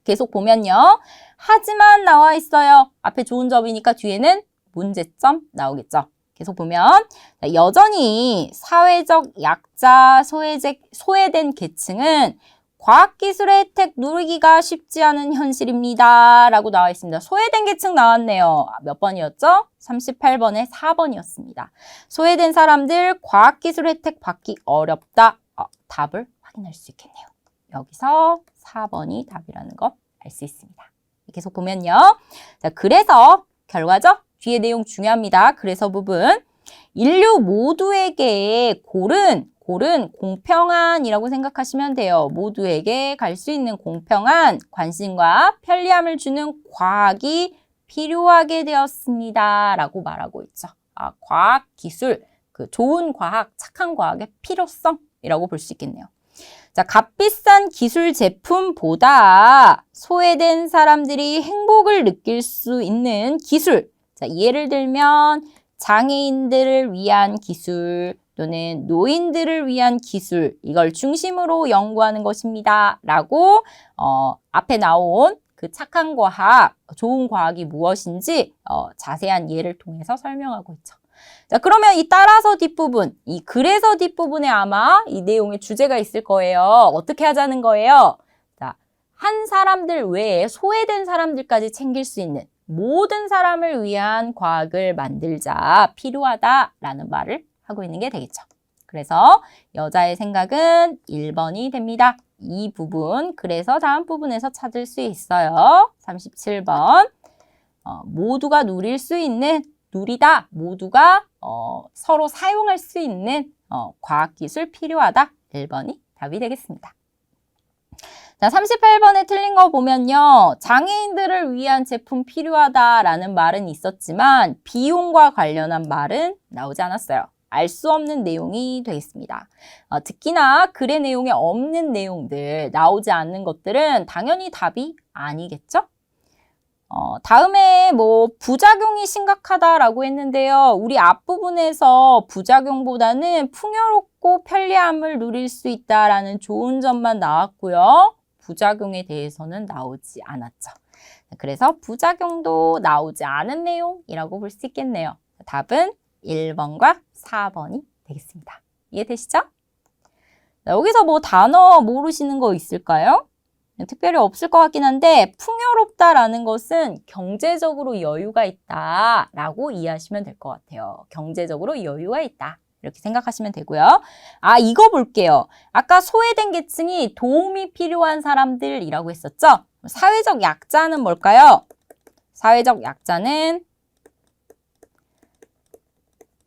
계속 보면요. 하지만 나와 있어요. 앞에 좋은 점이니까 뒤에는 문제점 나오겠죠. 계속 보면 여전히 사회적 약자, 소외된 계층은 과학기술의 혜택 누리기가 쉽지 않은 현실입니다. 라고 나와 있습니다. 소외된 계층 나왔네요. 몇 번이었죠? 38번에 4번이었습니다. 소외된 사람들 과학기술 혜택 받기 어렵다. 답을 확인할 수 있겠네요. 여기서 4번이 답이라는 거 알 수 있습니다. 계속 보면요. 자, 그래서 결과죠? 뒤에 내용 중요합니다. 그래서 부분. 인류 모두에게 고른 공평한이라고 생각하시면 돼요. 모두에게 갈 수 있는 공평한 관심과 편리함을 주는 과학이 필요하게 되었습니다. 라고 말하고 있죠. 과학, 기술, 좋은 과학, 착한 과학의 필요성이라고 볼 수 있겠네요. 자, 값비싼 기술 제품보다 소외된 사람들이 행복을 느낄 수 있는 기술. 자, 예를 들면 장애인들을 위한 기술 또는 노인들을 위한 기술, 이걸 중심으로 연구하는 것입니다. 라고 앞에 나온 그 착한 과학, 좋은 과학이 무엇인지 자세한 예를 통해서 설명하고 있죠. 자, 그러면 이 따라서 뒷부분, 이 그래서 뒷부분에 아마 이 내용의 주제가 있을 거예요. 어떻게 하자는 거예요? 자, 한 사람들 외에 소외된 사람들까지 챙길 수 있는 모든 사람을 위한 과학을 만들자, 필요하다라는 말을 하고 있는 게 되겠죠. 그래서 여자의 생각은 1번이 됩니다. 이 부분, 그래서 다음 부분에서 찾을 수 있어요. 37번. 모두가 누릴 수 있는, 누리다, 모두가 서로 사용할 수 있는 과학기술 필요하다. 1번이 답이 되겠습니다. 자, 38번에 틀린 거 보면요. 장애인들을 위한 제품 필요하다라는 말은 있었지만 비용과 관련한 말은 나오지 않았어요. 알 수 없는 내용이 되겠습니다. 특히나 글의 내용에 없는 내용들, 나오지 않는 것들은 당연히 답이 아니겠죠? 다음에 부작용이 심각하다라고 했는데요. 우리 앞부분에서 부작용보다는 풍요롭고 편리함을 누릴 수 있다라는 좋은 점만 나왔고요. 부작용에 대해서는 나오지 않았죠. 그래서 부작용도 나오지 않은 내용이라고 볼 수 있겠네요. 답은 1번과 4번이 되겠습니다. 이해되시죠? 자, 여기서 뭐 단어 모르시는 거 있을까요? 특별히 없을 것 같긴 한데 풍요롭다라는 것은 경제적으로 여유가 있다라고 이해하시면 될 것 같아요. 경제적으로 여유가 있다. 이렇게 생각하시면 되고요. 아, 이거 볼게요. 아까 소외된 계층이 도움이 필요한 사람들이라고 했었죠? 사회적 약자는 뭘까요? 사회적 약자는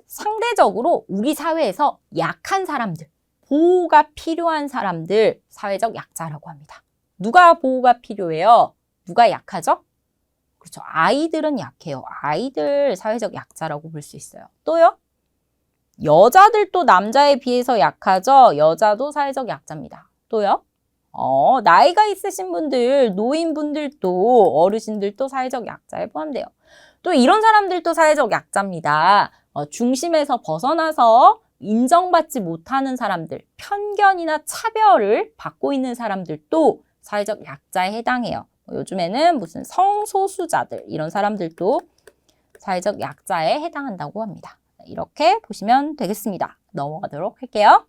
상대적으로 우리 사회에서 약한 사람들, 보호가 필요한 사람들, 사회적 약자라고 합니다. 누가 보호가 필요해요? 누가 약하죠? 그렇죠. 아이들은 약해요. 아이들 사회적 약자라고 볼 수 있어요. 또요? 여자들도 남자에 비해서 약하죠? 여자도 사회적 약자입니다. 또요? 나이가 있으신 분들, 노인분들도, 어르신들도 사회적 약자에 포함돼요. 또 이런 사람들도 사회적 약자입니다. 중심에서 벗어나서 인정받지 못하는 사람들, 편견이나 차별을 받고 있는 사람들도 사회적 약자에 해당해요. 요즘에는 무슨 성소수자들, 이런 사람들도 사회적 약자에 해당한다고 합니다. 이렇게 보시면 되겠습니다. 넘어가도록 할게요.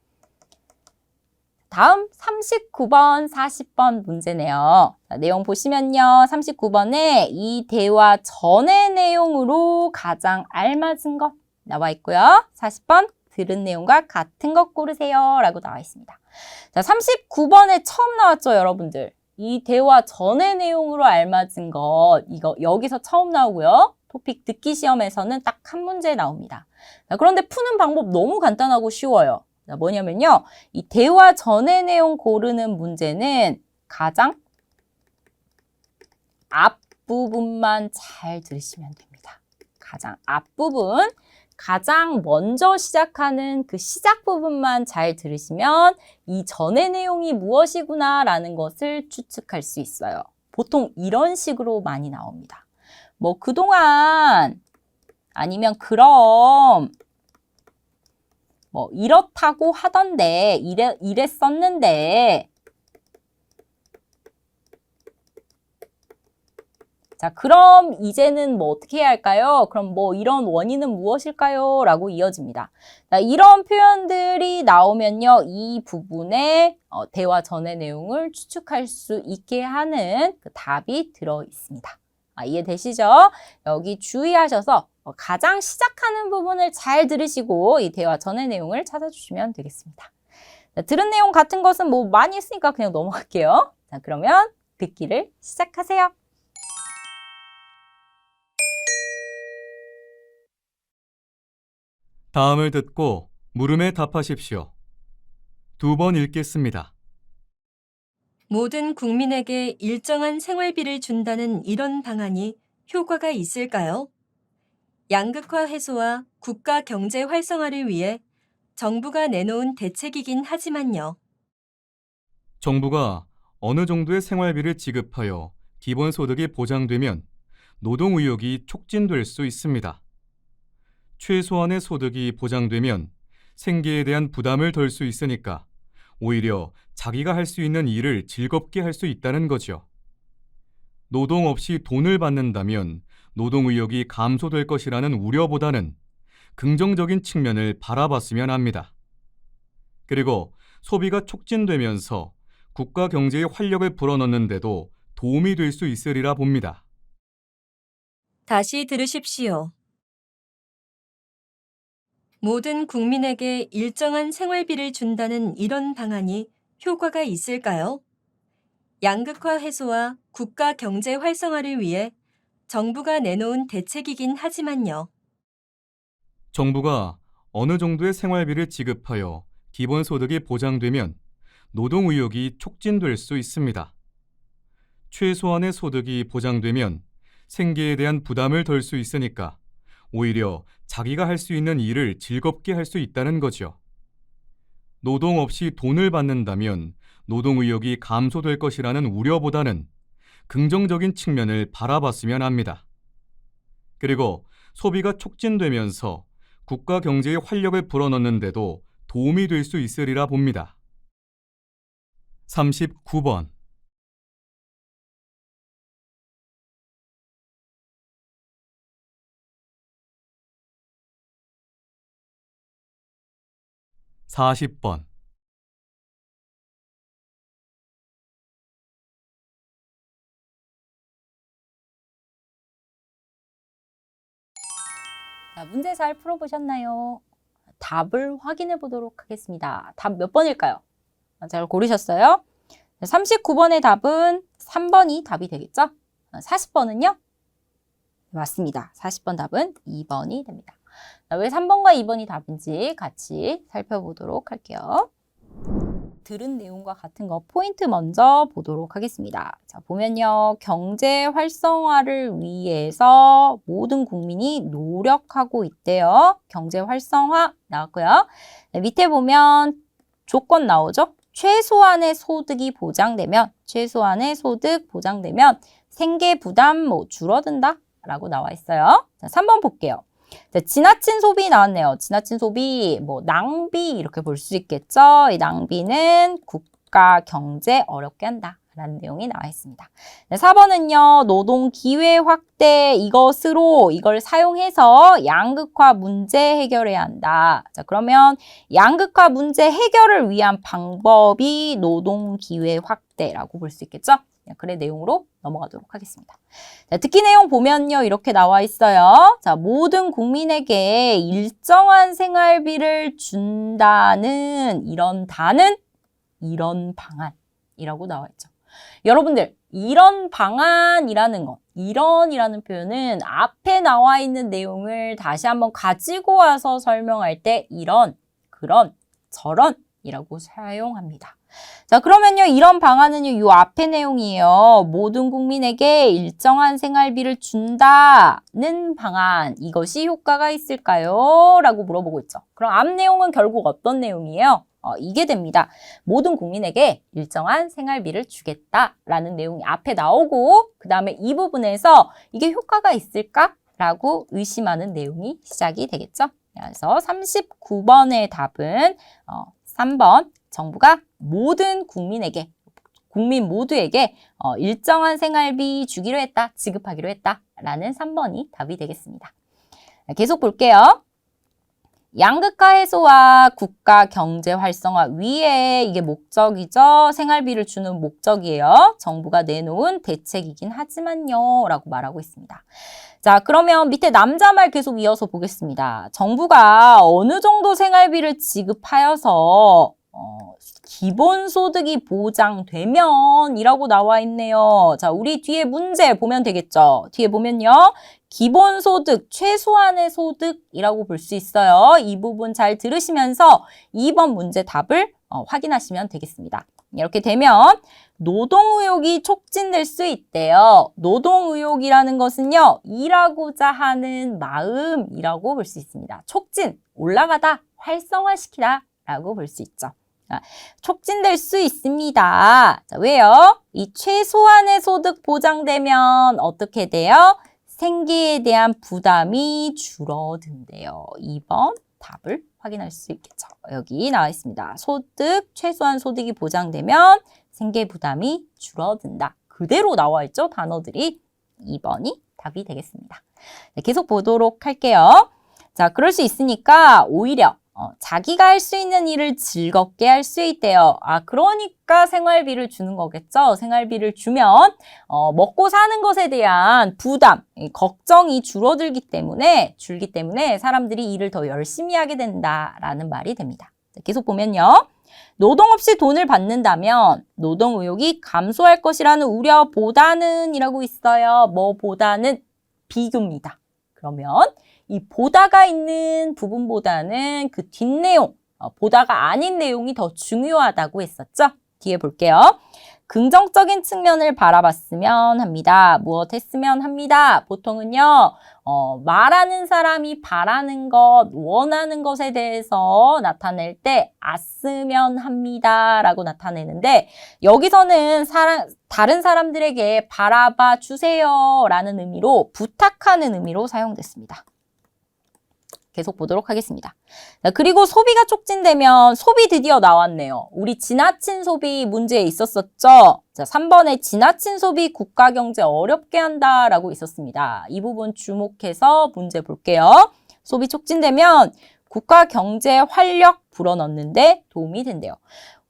다음 39번, 40번 문제네요. 자, 내용 보시면요. 39번에 이 대화 전의 내용으로 가장 알맞은 것 나와 있고요. 40번 들은 내용과 같은 것 고르세요 라고 나와 있습니다. 자, 39번에 처음 나왔죠, 여러분들. 이 대화 전의 내용으로 알맞은 것, 이거 여기서 처음 나오고요. 토픽 듣기 시험에서는 딱 한 문제 나옵니다. 자, 그런데 푸는 방법 너무 간단하고 쉬워요. 자, 뭐냐면요. 이 대화 전의 내용 고르는 문제는 가장 앞부분만 잘 들으시면 됩니다. 가장 앞부분, 가장 먼저 시작하는 그 시작 부분만 잘 들으시면 이 전의 내용이 무엇이구나 라는 것을 추측할 수 있어요. 보통 이런 식으로 많이 나옵니다. 뭐 그동안 아니면 그럼 뭐 이렇다고 하던데 이랬었는데 자, 그럼 이제는 뭐 어떻게 해야 할까요? 그럼 뭐 이런 원인은 무엇일까요? 라고 이어집니다. 자, 이런 표현들이 나오면요. 이 부분에 대화 전의 내용을 추측할 수 있게 하는 그 답이 들어 있습니다. 이해되시죠? 여기 주의하셔서 가장 시작하는 부분을 잘 들으시고 이 대화 전의 내용을 찾아주시면 되겠습니다. 자, 들은 내용 같은 것은 뭐 많이 했으니까 그냥 넘어갈게요. 자, 그러면 듣기를 시작하세요. 다음을 듣고 물음에 답하십시오. 2번 읽겠습니다. 모든 국민에게 일정한 생활비를 준다는 이런 방안이 효과가 있을까요? 양극화 해소와 국가 경제 활성화를 위해 정부가 내놓은 대책이긴 하지만요. 정부가 어느 정도의 생활비를 지급하여 기본소득이 보장되면 노동 의욕이 촉진될 수 있습니다. 최소한의 소득이 보장되면 생계에 대한 부담을 덜 수 있으니까 오히려 자기가 할 수 있는 일을 즐겁게 할 수 있다는 거죠. 노동 없이 돈을 받는다면 노동 의욕이 감소될 것이라는 우려보다는 긍정적인 측면을 바라봤으면 합니다. 그리고 소비가 촉진되면서 국가 경제에 활력을 불어넣는 데도 도움이 될 수 있으리라 봅니다. 다시 들으십시오. 모든 국민에게 일정한 생활비를 준다는 이런 방안이 효과가 있을까요? 양극화 해소와 국가 경제 활성화를 위해 정부가 내놓은 대책이긴 하지만요. 정부가 어느 정도의 생활비를 지급하여 기본소득이 보장되면 노동 의욕이 촉진될 수 있습니다. 최소한의 소득이 보장되면 생계에 대한 부담을 덜 수 있으니까 오히려 자기가 할 수 있는 일을 즐겁게 할 수 있다는 거죠. 노동 없이 돈을 받는다면 노동 의욕이 감소될 것이라는 우려보다는 긍정적인 측면을 바라봤으면 합니다. 그리고 소비가 촉진되면서 국가 경제에 활력을 불어넣는 데도 도움이 될 수 있으리라 봅니다. 39번 40번. 자, 문제 잘 풀어보셨나요? 답을 확인해 보도록 하겠습니다. 답 몇 번일까요? 잘 고르셨어요? 39번의 답은 3번이 답이 되겠죠? 40번은요? 맞습니다. 40번 답은 2번이 됩니다. 자, 왜 3번과 2번이 답인지 같이 살펴보도록 할게요. 들은 내용과 같은 거 포인트 먼저 보도록 하겠습니다. 자, 보면요. 경제 활성화를 위해서 모든 국민이 노력하고 있대요. 경제 활성화 나왔고요. 네, 밑에 보면 조건 나오죠? 최소한의 소득이 보장되면, 최소한의 소득 보장되면 생계 부담 줄어든다 라고 나와 있어요. 자, 3번 볼게요. 자, 지나친 소비 나왔네요. 지나친 소비, 낭비 이렇게 볼 수 있겠죠. 이 낭비는 국가 경제 어렵게 한다 라는 내용이 나와 있습니다. 네, 4번은요. 노동 기회 확대 이걸 사용해서 양극화 문제 해결해야 한다. 자, 그러면 양극화 문제 해결을 위한 방법이 노동 기회 확대라고 볼 수 있겠죠. 글의 내용으로 넘어가도록 하겠습니다. 자, 듣기 내용 보면요. 이렇게 나와 있어요. 자, 모든 국민에게 일정한 생활비를 준다는 이런 방안이라고 나와 있죠. 여러분들, 이런 방안이라는 것, 이런이라는 표현은 앞에 나와 있는 내용을 다시 한번 가지고 와서 설명할 때 이런, 그런, 저런이라고 사용합니다. 자, 그러면요, 이런 방안은요, 이 앞의 내용이에요. 모든 국민에게 일정한 생활비를 준다는 방안, 이것이 효과가 있을까요? 라고 물어보고 있죠. 그럼 앞 내용은 결국 어떤 내용이에요? 이게 됩니다. 모든 국민에게 일정한 생활비를 주겠다라는 내용이 앞에 나오고, 그 다음에 이 부분에서 이게 효과가 있을까라고 의심하는 내용이 시작이 되겠죠. 그래서 39번의 답은 3번, 정부가 모든 국민에게, 국민 모두에게 일정한 생활비 주기로 했다, 지급하기로 했다라는 3번이 답이 되겠습니다. 계속 볼게요. 양극화 해소와 국가 경제 활성화 위에 이게 목적이죠. 생활비를 주는 목적이에요. 정부가 내놓은 대책이긴 하지만요 라고 말하고 있습니다. 자, 그러면 밑에 남자 말 계속 이어서 보겠습니다. 정부가 어느 정도 생활비를 지급하여서 기본소득이 보장되면 이라고 나와 있네요. 자, 우리 뒤에 문제 보면 되겠죠. 뒤에 보면요. 기본소득, 최소한의 소득이라고 볼 수 있어요. 이 부분 잘 들으시면서 2번 문제 답을 확인하시면 되겠습니다. 이렇게 되면 노동의욕이 촉진될 수 있대요. 노동의욕이라는 것은요. 일하고자 하는 마음이라고 볼 수 있습니다. 촉진, 올라가다, 활성화시키다 라고 볼 수 있죠. 촉진될 수 있습니다. 자, 왜요? 이 최소한의 소득 보장되면 어떻게 돼요? 생계에 대한 부담이 줄어든대요. 2번 답을 확인할 수 있겠죠. 여기 나와 있습니다. 소득, 최소한 소득이 보장되면 생계 부담이 줄어든다. 그대로 나와 있죠. 단어들이. 2번이 답이 되겠습니다. 네, 계속 보도록 할게요. 자, 그럴 수 있으니까 오히려 자기가 할 수 있는 일을 즐겁게 할 수 있대요. 그러니까 생활비를 주는 거겠죠. 생활비를 주면 먹고 사는 것에 대한 부담, 걱정이 줄기 때문에 사람들이 일을 더 열심히 하게 된다라는 말이 됩니다. 계속 보면요. 노동 없이 돈을 받는다면 노동 의욕이 감소할 것이라는 우려보다는 이라고 있어요. 뭐보다는 비교입니다. 그러면 이 보다가 있는 부분보다는 그 뒷내용, 보다가 아닌 내용이 더 중요하다고 했었죠. 뒤에 볼게요. 긍정적인 측면을 바라봤으면 합니다. 무엇 했으면 합니다. 보통은요. 말하는 사람이 바라는 것, 원하는 것에 대해서 나타낼 때 as으면 합니다 라고 나타내는데 여기서는 다른 사람들에게 바라봐 주세요 라는 의미로 부탁하는 의미로 사용됐습니다. 계속 보도록 하겠습니다. 자, 그리고 소비가 촉진되면 소비 드디어 나왔네요. 우리 지나친 소비 문제에 있었었죠. 자, 3번에 지나친 소비 국가 경제 어렵게 한다라고 있었습니다. 이 부분 주목해서 문제 볼게요. 소비 촉진되면 국가 경제에 활력 불어넣는데 도움이 된대요.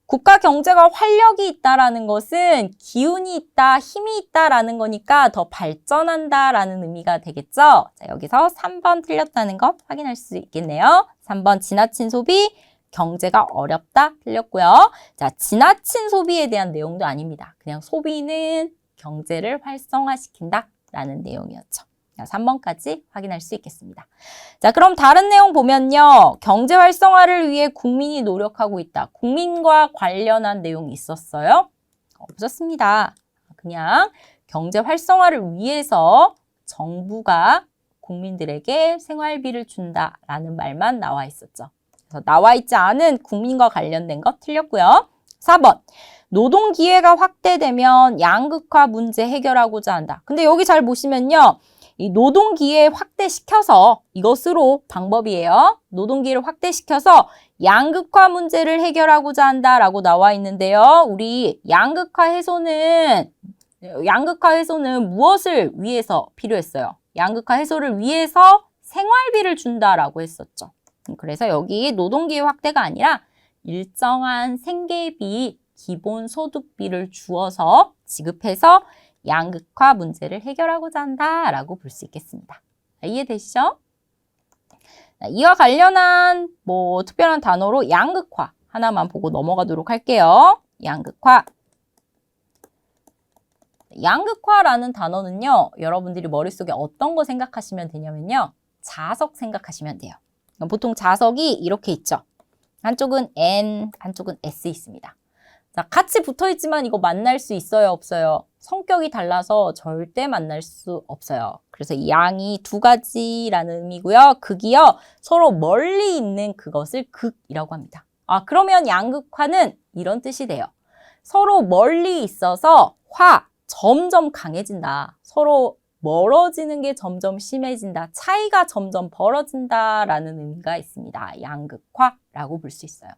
국가 경제가 활력이 있다라는 것은 기운이 있다, 힘이 있다라는 거니까 더 발전한다라는 의미가 되겠죠. 자, 여기서 3번 틀렸다는 것 확인할 수 있겠네요. 3번 지나친 소비, 경제가 어렵다 틀렸고요. 자, 지나친 소비에 대한 내용도 아닙니다. 그냥 소비는 경제를 활성화시킨다라는 내용이었죠. 3번까지 확인할 수 있겠습니다. 자, 그럼 다른 내용 보면요. 경제 활성화를 위해 국민이 노력하고 있다. 국민과 관련한 내용이 있었어요? 없었습니다. 그냥 경제 활성화를 위해서 정부가 국민들에게 생활비를 준다라는 말만 나와 있었죠. 그래서 나와 있지 않은 국민과 관련된 거 틀렸고요. 4번. 노동 기회가 확대되면 양극화 문제 해결하고자 한다. 근데 여기 잘 보시면요. 이 노동기회 확대시켜서 이것으로 방법이에요. 노동기회를 확대시켜서 양극화 문제를 해결하고자 한다라고 나와 있는데요. 우리 양극화 해소는 무엇을 위해서 필요했어요? 양극화 해소를 위해서 생활비를 준다라고 했었죠. 그래서 여기 노동기회 확대가 아니라 일정한 생계비, 기본소득비를 주어서 지급해서 양극화 문제를 해결하고자 한다라고 볼 수 있겠습니다. 이해되시죠? 이와 관련한 특별한 단어로 양극화 하나만 보고 넘어가도록 할게요. 양극화. 양극화라는 단어는요. 여러분들이 머릿속에 어떤 거 생각하시면 되냐면요. 자석 생각하시면 돼요. 보통 자석이 이렇게 있죠. 한쪽은 N, 한쪽은 S 있습니다. 자, 같이 붙어있지만 이거 만날 수 있어요, 없어요? 성격이 달라서 절대 만날 수 없어요. 그래서 이 양이 두 가지라는 의미고요. 극이요. 서로 멀리 있는 그것을 극이라고 합니다. 그러면 양극화는 이런 뜻이 돼요. 서로 멀리 있어서 점점 강해진다. 서로 멀어지는 게 점점 심해진다. 차이가 점점 벌어진다라는 의미가 있습니다. 양극화라고 볼 수 있어요.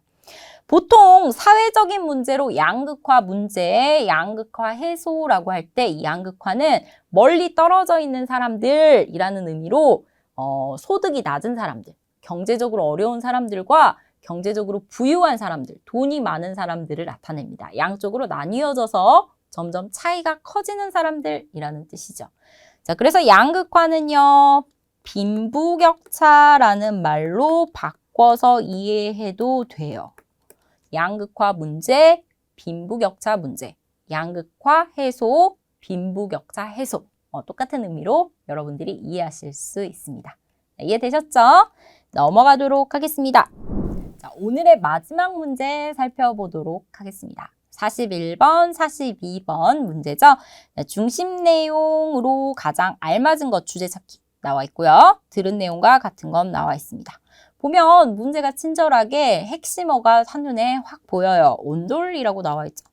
보통 사회적인 문제로 양극화 문제, 양극화 해소라고 할 때 이 양극화는 멀리 떨어져 있는 사람들이라는 의미로 소득이 낮은 사람들, 경제적으로 어려운 사람들과 경제적으로 부유한 사람들, 돈이 많은 사람들을 나타냅니다. 양쪽으로 나뉘어져서 점점 차이가 커지는 사람들이라는 뜻이죠. 자, 그래서 양극화는요, 빈부격차라는 말로 바꿔서 이해해도 돼요. 양극화 문제, 빈부격차 문제, 양극화 해소, 빈부격차 해소. 똑같은 의미로 여러분들이 이해하실 수 있습니다. 이해되셨죠? 넘어가도록 하겠습니다. 자, 오늘의 마지막 문제 살펴보도록 하겠습니다. 41번, 42번 문제죠. 중심 내용으로 가장 알맞은 것 주제 찾기 나와 있고요. 들은 내용과 같은 건 나와 있습니다. 보면 문제가 친절하게 핵심어가 한눈에 확 보여요. 온돌이라고 나와 있죠.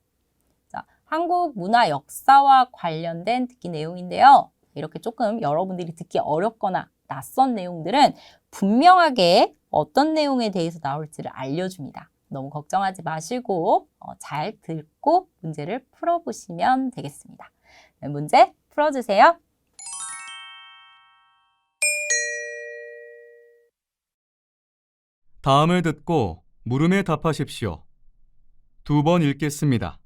자, 한국 문화 역사와 관련된 듣기 내용인데요. 이렇게 조금 여러분들이 듣기 어렵거나 낯선 내용들은 분명하게 어떤 내용에 대해서 나올지를 알려줍니다. 너무 걱정하지 마시고 잘 듣고 문제를 풀어보시면 되겠습니다. 문제 풀어주세요. 다음을 듣고 물음에 답하십시오. 2번 읽겠습니다.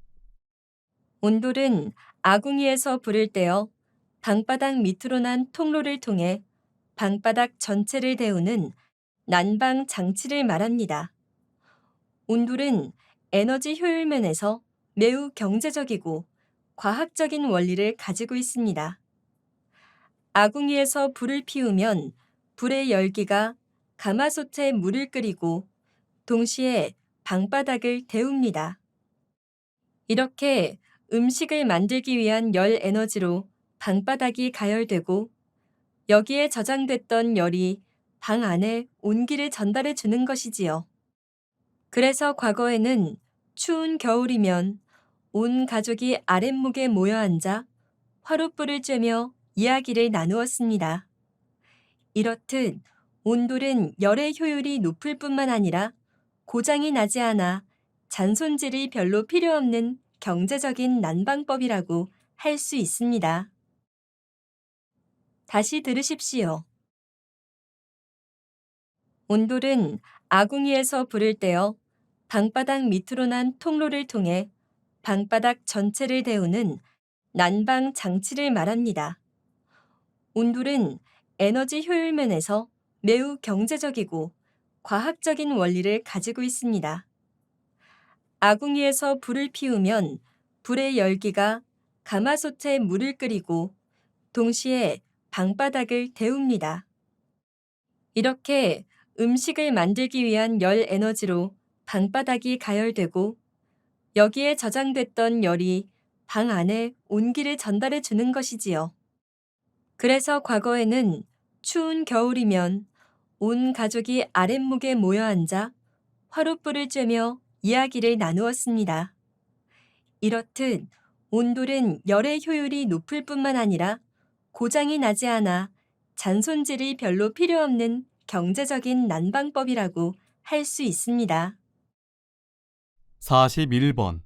온돌은 아궁이에서 불을 떼어 방바닥 밑으로 난 통로를 통해 방바닥 전체를 데우는 난방 장치를 말합니다. 온돌은 에너지 효율 면에서 매우 경제적이고 과학적인 원리를 가지고 있습니다. 아궁이에서 불을 피우면 불의 열기가 가마솥에 물을 끓이고 동시에 방바닥을 데웁니다. 이렇게 음식을 만들기 위한 열 에너지로 방바닥이 가열되고 여기에 저장됐던 열이 방 안에 온기를 전달해 주는 것이지요. 그래서 과거에는 추운 겨울이면 온 가족이 아랫목에 모여 앉아 화롯불을 쬐며 이야기를 나누었습니다. 이렇듯 온돌은 열의 효율이 높을 뿐만 아니라 고장이 나지 않아 잔손질이 별로 필요 없는 경제적인 난방법이라고 할 수 있습니다. 다시 들으십시오. 온돌은 아궁이에서 불을 떼어 방바닥 밑으로 난 통로를 통해 방바닥 전체를 데우는 난방 장치를 말합니다. 온돌은 에너지 효율 면에서 매우 경제적이고 과학적인 원리를 가지고 있습니다. 아궁이에서 불을 피우면 불의 열기가 가마솥에 물을 끓이고 동시에 방바닥을 데웁니다. 이렇게 음식을 만들기 위한 열 에너지로 방바닥이 가열되고 여기에 저장됐던 열이 방 안에 온기를 전달해 주는 것이지요. 그래서 과거에는 추운 겨울이면 온 가족이 아랫목에 모여 앉아 화롯불을 쬐며 이야기를 나누었습니다. 이렇듯 온돌은 열의 효율이 높을 뿐만 아니라 고장이 나지 않아 잔손질이 별로 필요 없는 경제적인 난방법이라고 할 수 있습니다. 41번.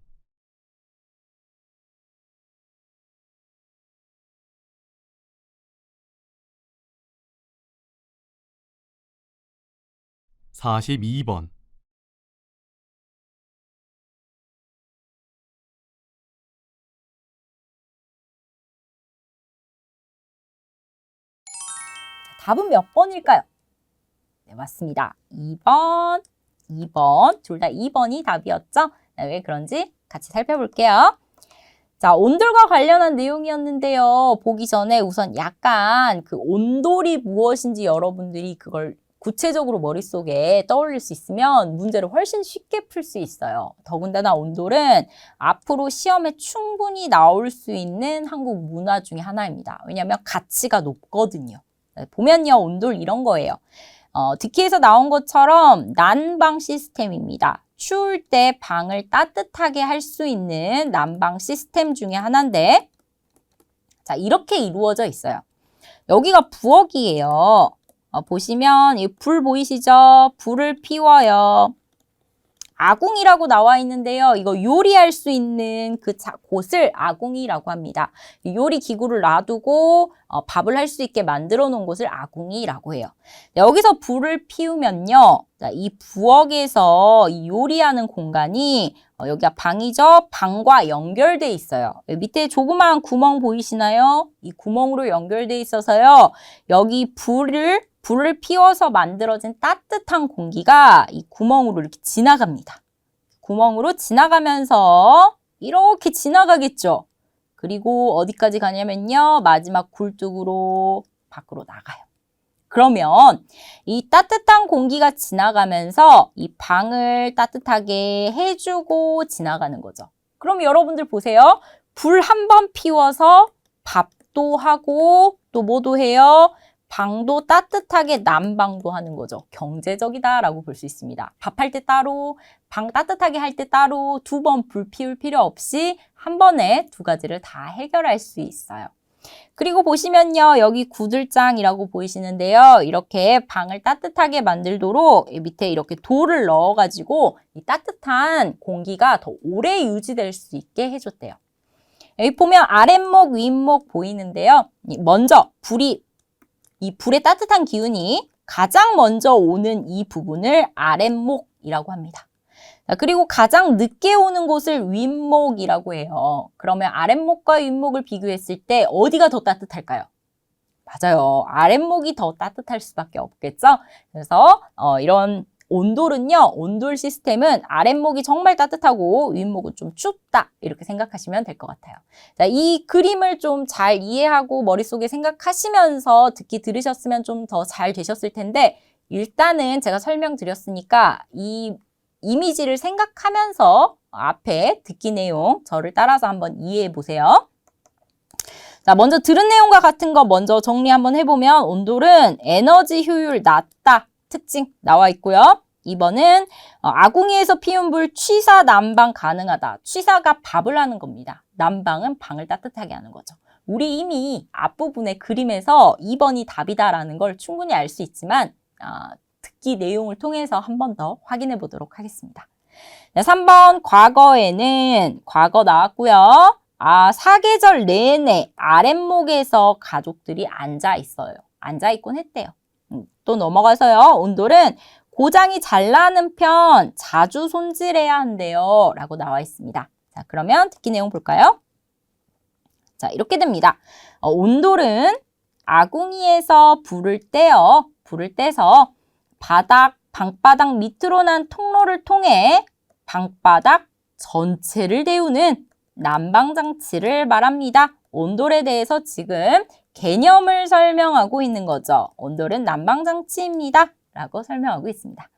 42번. '답은 몇 번일까요?' 네, 맞습니다. 2번, 2번. 둘 다 2번이 답이었죠? 네, 왜 그런지 같이 살펴볼게요. 자, 온돌과 관련한 내용이었는데요. 보기 전에 우선 약간 그 온돌이 무엇인지 여러분들이 그걸 구체적으로 머릿속에 떠올릴 수 있으면 문제를 훨씬 쉽게 풀 수 있어요. 더군다나 온돌은 앞으로 시험에 충분히 나올 수 있는 한국 문화 중에 하나입니다. 왜냐하면 가치가 높거든요. 보면요, 온돌 이런 거예요. 듣기에서 나온 것처럼 난방 시스템입니다. 추울 때 방을 따뜻하게 할 수 있는 난방 시스템 중에 하나인데, 자, 이렇게 이루어져 있어요. 여기가 부엌이에요. 보시면 이 불 보이시죠? 불을 피워요. 아궁이라고 나와 있는데요. 이거 요리할 수 있는 그 곳을 아궁이라고 합니다. 요리 기구를 놔두고 밥을 할 수 있게 만들어 놓은 곳을 아궁이라고 해요. 여기서 불을 피우면요. 자, 이 부엌에서 이 요리하는 공간이 여기가 방이죠. 방과 연결돼 있어요. 밑에 조그마한 구멍 보이시나요? 이 구멍으로 연결돼 있어서요. 여기 불을 피워서 만들어진 따뜻한 공기가 이 구멍으로 이렇게 지나갑니다. 구멍으로 지나가면서 이렇게 지나가겠죠. 그리고 어디까지 가냐면요. 마지막 굴뚝으로 밖으로 나가요. 그러면 이 따뜻한 공기가 지나가면서 이 방을 따뜻하게 해주고 지나가는 거죠. 그럼 여러분들 보세요. 불 한 번 피워서 밥도 하고 또 뭐도 해요? 방도 따뜻하게 난방도 하는 거죠. 경제적이다라고 볼 수 있습니다. 밥할 때 따로, 방 따뜻하게 할 때 따로 두 번 불 피울 필요 없이 한 번에 두 가지를 다 해결할 수 있어요. 그리고 보시면요. 여기 구들장이라고 보이시는데요. 이렇게 방을 따뜻하게 만들도록 밑에 이렇게 돌을 넣어가지고 이 따뜻한 공기가 더 오래 유지될 수 있게 해줬대요. 여기 보면 아랫목, 윗목 보이는데요. 먼저 이 불의 따뜻한 기운이 가장 먼저 오는 이 부분을 아랫목이라고 합니다. 자, 그리고 가장 늦게 오는 곳을 윗목이라고 해요. 그러면 아랫목과 윗목을 비교했을 때 어디가 더 따뜻할까요? 맞아요. 아랫목이 더 따뜻할 수밖에 없겠죠? 그래서 이런 온돌은요. 온돌 시스템은 아랫목이 정말 따뜻하고 윗목은 좀 춥다. 이렇게 생각하시면 될 것 같아요. 자, 이 그림을 좀 잘 이해하고 머릿속에 생각하시면서 들으셨으면 좀 더 잘 되셨을 텐데 일단은 제가 설명드렸으니까 이 이미지를 생각하면서 앞에 듣기 내용 저를 따라서 한번 이해해 보세요. 자, 먼저 들은 내용과 같은 거 먼저 정리 한번 해보면 온돌은 에너지 효율 낮다. 특징 나와 있고요. 2번은 아궁이에서 피운 불 취사 난방 가능하다. 취사가 밥을 하는 겁니다. 난방은 방을 따뜻하게 하는 거죠. 우리 이미 앞부분의 그림에서 2번이 답이다라는 걸 충분히 알 수 있지만 듣기 내용을 통해서 한 번 더 확인해 보도록 하겠습니다. 네, 3번 과거에는 과거 나왔고요. 사계절 내내 아랫목에서 가족들이 앉아 있어요. 앉아 있곤 했대요. 또 넘어가서요. 온돌은 고장이 잘 나는 편, 자주 손질해야 한대요. 라고 나와 있습니다. 자, 그러면 듣기 내용 볼까요? 자, 이렇게 됩니다. 온돌은 아궁이에서 불을 떼서 방바닥 밑으로 난 통로를 통해 방바닥 전체를 데우는 난방장치를 말합니다. 온돌에 대해서 지금 개념을 설명하고 있는 거죠. 온돌은 난방장치입니다. 라고 설명하고 있습니다.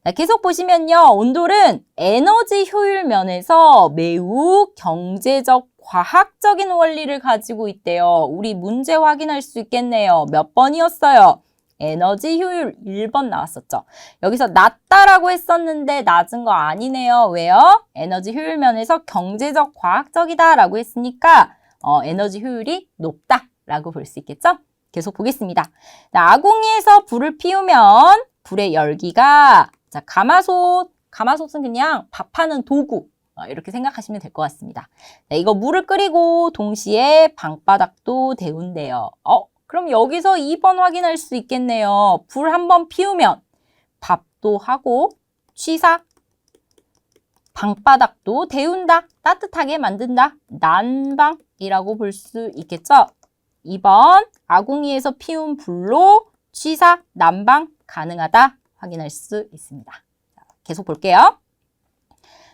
자, 계속 보시면요. 온돌은 에너지 효율 면에서 매우 경제적, 과학적인 원리를 가지고 있대요. 우리 문제 확인할 수 있겠네요. 몇 번이었어요? 에너지 효율 1번 나왔었죠. 여기서 낮다라고 했었는데 낮은 거 아니네요. 왜요? 에너지 효율 면에서 경제적, 과학적이다라고 했으니까 에너지 효율이 높다라고 볼 수 있겠죠? 계속 보겠습니다. 자, 아궁이에서 불을 피우면 불의 열기가 가마솥은 그냥 밥하는 도구 이렇게 생각하시면 될 것 같습니다. 자, 이거 물을 끓이고 동시에 방바닥도 데운대요. 그럼 여기서 2번 확인할 수 있겠네요. 불 한번 피우면 밥도 하고 취사, 방바닥도 데운다, 따뜻하게 만든다, 난방이라고 볼 수 있겠죠? 2번 아궁이에서 피운 불로 취사, 난방 가능하다 확인할 수 있습니다. 자, 계속 볼게요.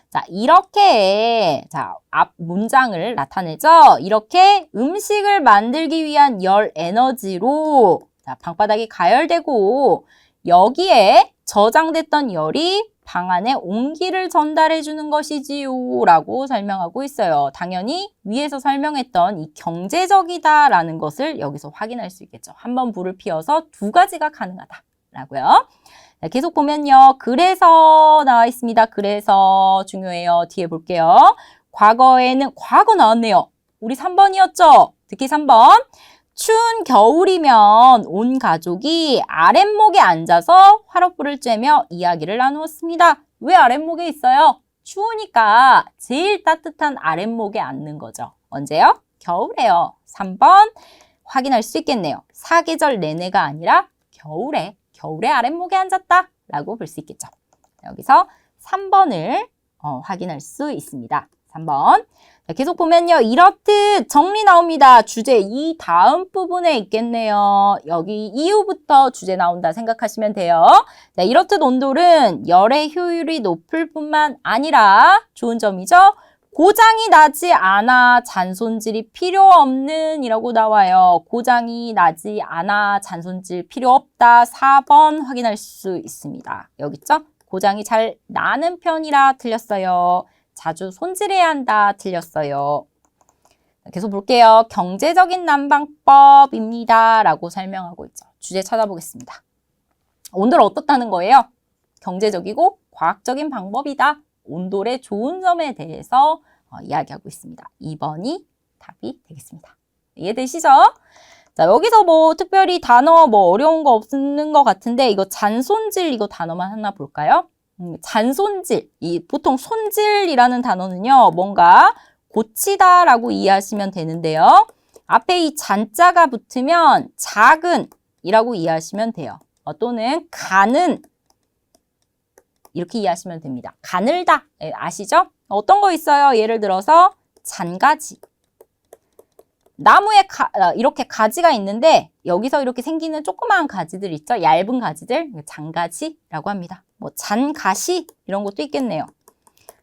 자, 이렇게 앞 문장을 나타내죠. 이렇게 음식을 만들기 위한 열 에너지로 방바닥이 가열되고 여기에 저장됐던 열이 방 안에 온기를 전달해 주는 것이지요 라고 설명하고 있어요. 당연히 위에서 설명했던 이 경제적이다라는 것을 여기서 확인할 수 있겠죠. 한번 불을 피워서 두 가지가 가능하다라고요. 자, 계속 보면요. 그래서 나와 있습니다. 그래서 중요해요. 뒤에 볼게요. 과거 나왔네요. 우리 3번이었죠? 듣기 3번. 추운 겨울이면 온 가족이 아랫목에 앉아서 화롯불을 쬐며 이야기를 나누었습니다. 왜 아랫목에 있어요? 추우니까 제일 따뜻한 아랫목에 앉는 거죠. 언제요? 겨울에요. 3번 확인할 수 있겠네요. 사계절 내내가 아니라 겨울에 아랫목에 앉았다 라고 볼 수 있겠죠. 여기서 3번을 확인할 수 있습니다. 3번. 자, 계속 보면요. 이렇듯 정리 나옵니다. 주제 이 다음 부분에 있겠네요. 여기 이후부터 주제 나온다 생각하시면 돼요. 자, 이렇듯 온돌은 열의 효율이 높을 뿐만 아니라 좋은 점이죠. 고장이 나지 않아 잔손질이 필요 없는 이라고 나와요. 고장이 나지 않아 잔손질 필요 없다. 4번 확인할 수 있습니다. 여기 있죠? 고장이 잘 나는 편이라 틀렸어요. 자주 손질해야 한다. 틀렸어요. 계속 볼게요. 경제적인 난방법입니다. 라고 설명하고 있죠. 주제 찾아보겠습니다. 온돌 어떻다는 거예요? 경제적이고 과학적인 방법이다. 온돌의 좋은 점에 대해서 이야기하고 있습니다. 2번이 답이 되겠습니다. 이해되시죠? 자, 여기서 뭐 특별히 단어 어려운 거 없는 것 같은데 이거 잔손질 이거 단어만 하나 볼까요? 잔손질, 보통 손질이라는 단어는요. 뭔가 고치다라고 이해하시면 되는데요. 앞에 이 잔자가 붙으면 작은 이라고 이해하시면 돼요. 또는 가는 이렇게 이해하시면 됩니다. 가늘다 아시죠? 어떤 거 있어요? 예를 들어서 잔가지. 나무에 이렇게 가지가 있는데 여기서 이렇게 생기는 조그마한 가지들 있죠? 얇은 가지들, 잔가지라고 합니다. 뭐 잔가시 이런 것도 있겠네요.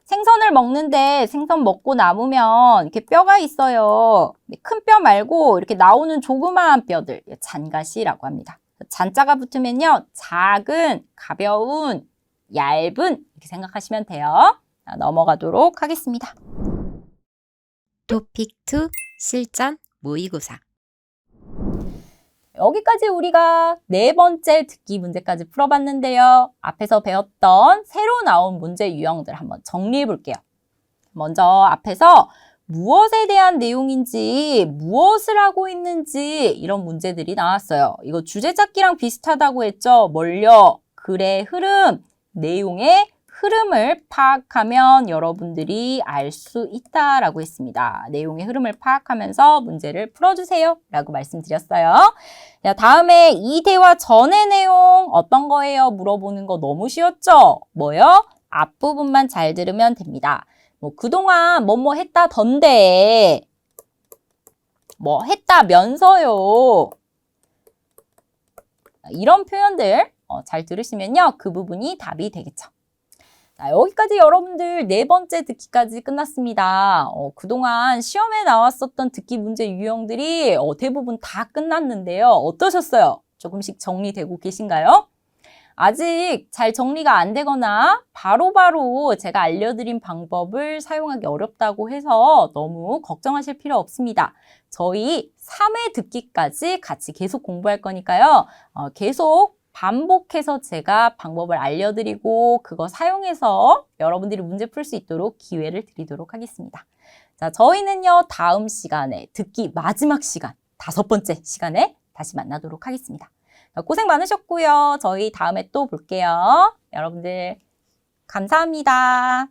생선을 먹는데 생선 먹고 남으면 이렇게 뼈가 있어요. 큰 뼈 말고 이렇게 나오는 조그마한 뼈들, 잔가시라고 합니다. 잔자가 붙으면요. 작은, 가벼운, 얇은 이렇게 생각하시면 돼요. 자, 넘어가도록 하겠습니다. 토픽 2 실전 모의고사. 여기까지 우리가 네 번째 듣기 문제까지 풀어봤는데요. 앞에서 배웠던 새로 나온 문제 유형들 한번 정리해 볼게요. 먼저 앞에서 무엇에 대한 내용인지, 무엇을 하고 있는지 이런 문제들이 나왔어요. 이거 주제 찾기랑 비슷하다고 했죠? 뭘요? 글의 흐름, 내용의 흐름을 파악하면 여러분들이 알 수 있다라고 했습니다. 내용의 흐름을 파악하면서 문제를 풀어주세요 라고 말씀드렸어요. 자, 다음에 이 대화 전의 내용 어떤 거예요? 물어보는 거 너무 쉬웠죠? 뭐요? 앞부분만 잘 들으면 됩니다. 뭐 그동안 뭐뭐 했다던데 뭐 했다면서요. 이런 표현들 잘 들으시면요. 그 부분이 답이 되겠죠. 자, 여기까지 여러분들 네 번째 듣기까지 끝났습니다. 그동안 시험에 나왔었던 듣기 문제 유형들이 대부분 다 끝났는데요. 어떠셨어요? 조금씩 정리되고 계신가요? 아직 잘 정리가 안 되거나 바로바로 제가 알려드린 방법을 사용하기 어렵다고 해서 너무 걱정하실 필요 없습니다. 저희 3회 듣기까지 같이 계속 공부할 거니까요. 계속 반복해서 제가 방법을 알려드리고 그거 사용해서 여러분들이 문제 풀 수 있도록 기회를 드리도록 하겠습니다. 자, 저희는요, 다음 시간에 듣기 마지막 시간, 5번째 시간에 다시 만나도록 하겠습니다. 고생 많으셨고요. 저희 다음에 또 볼게요. 여러분들 감사합니다.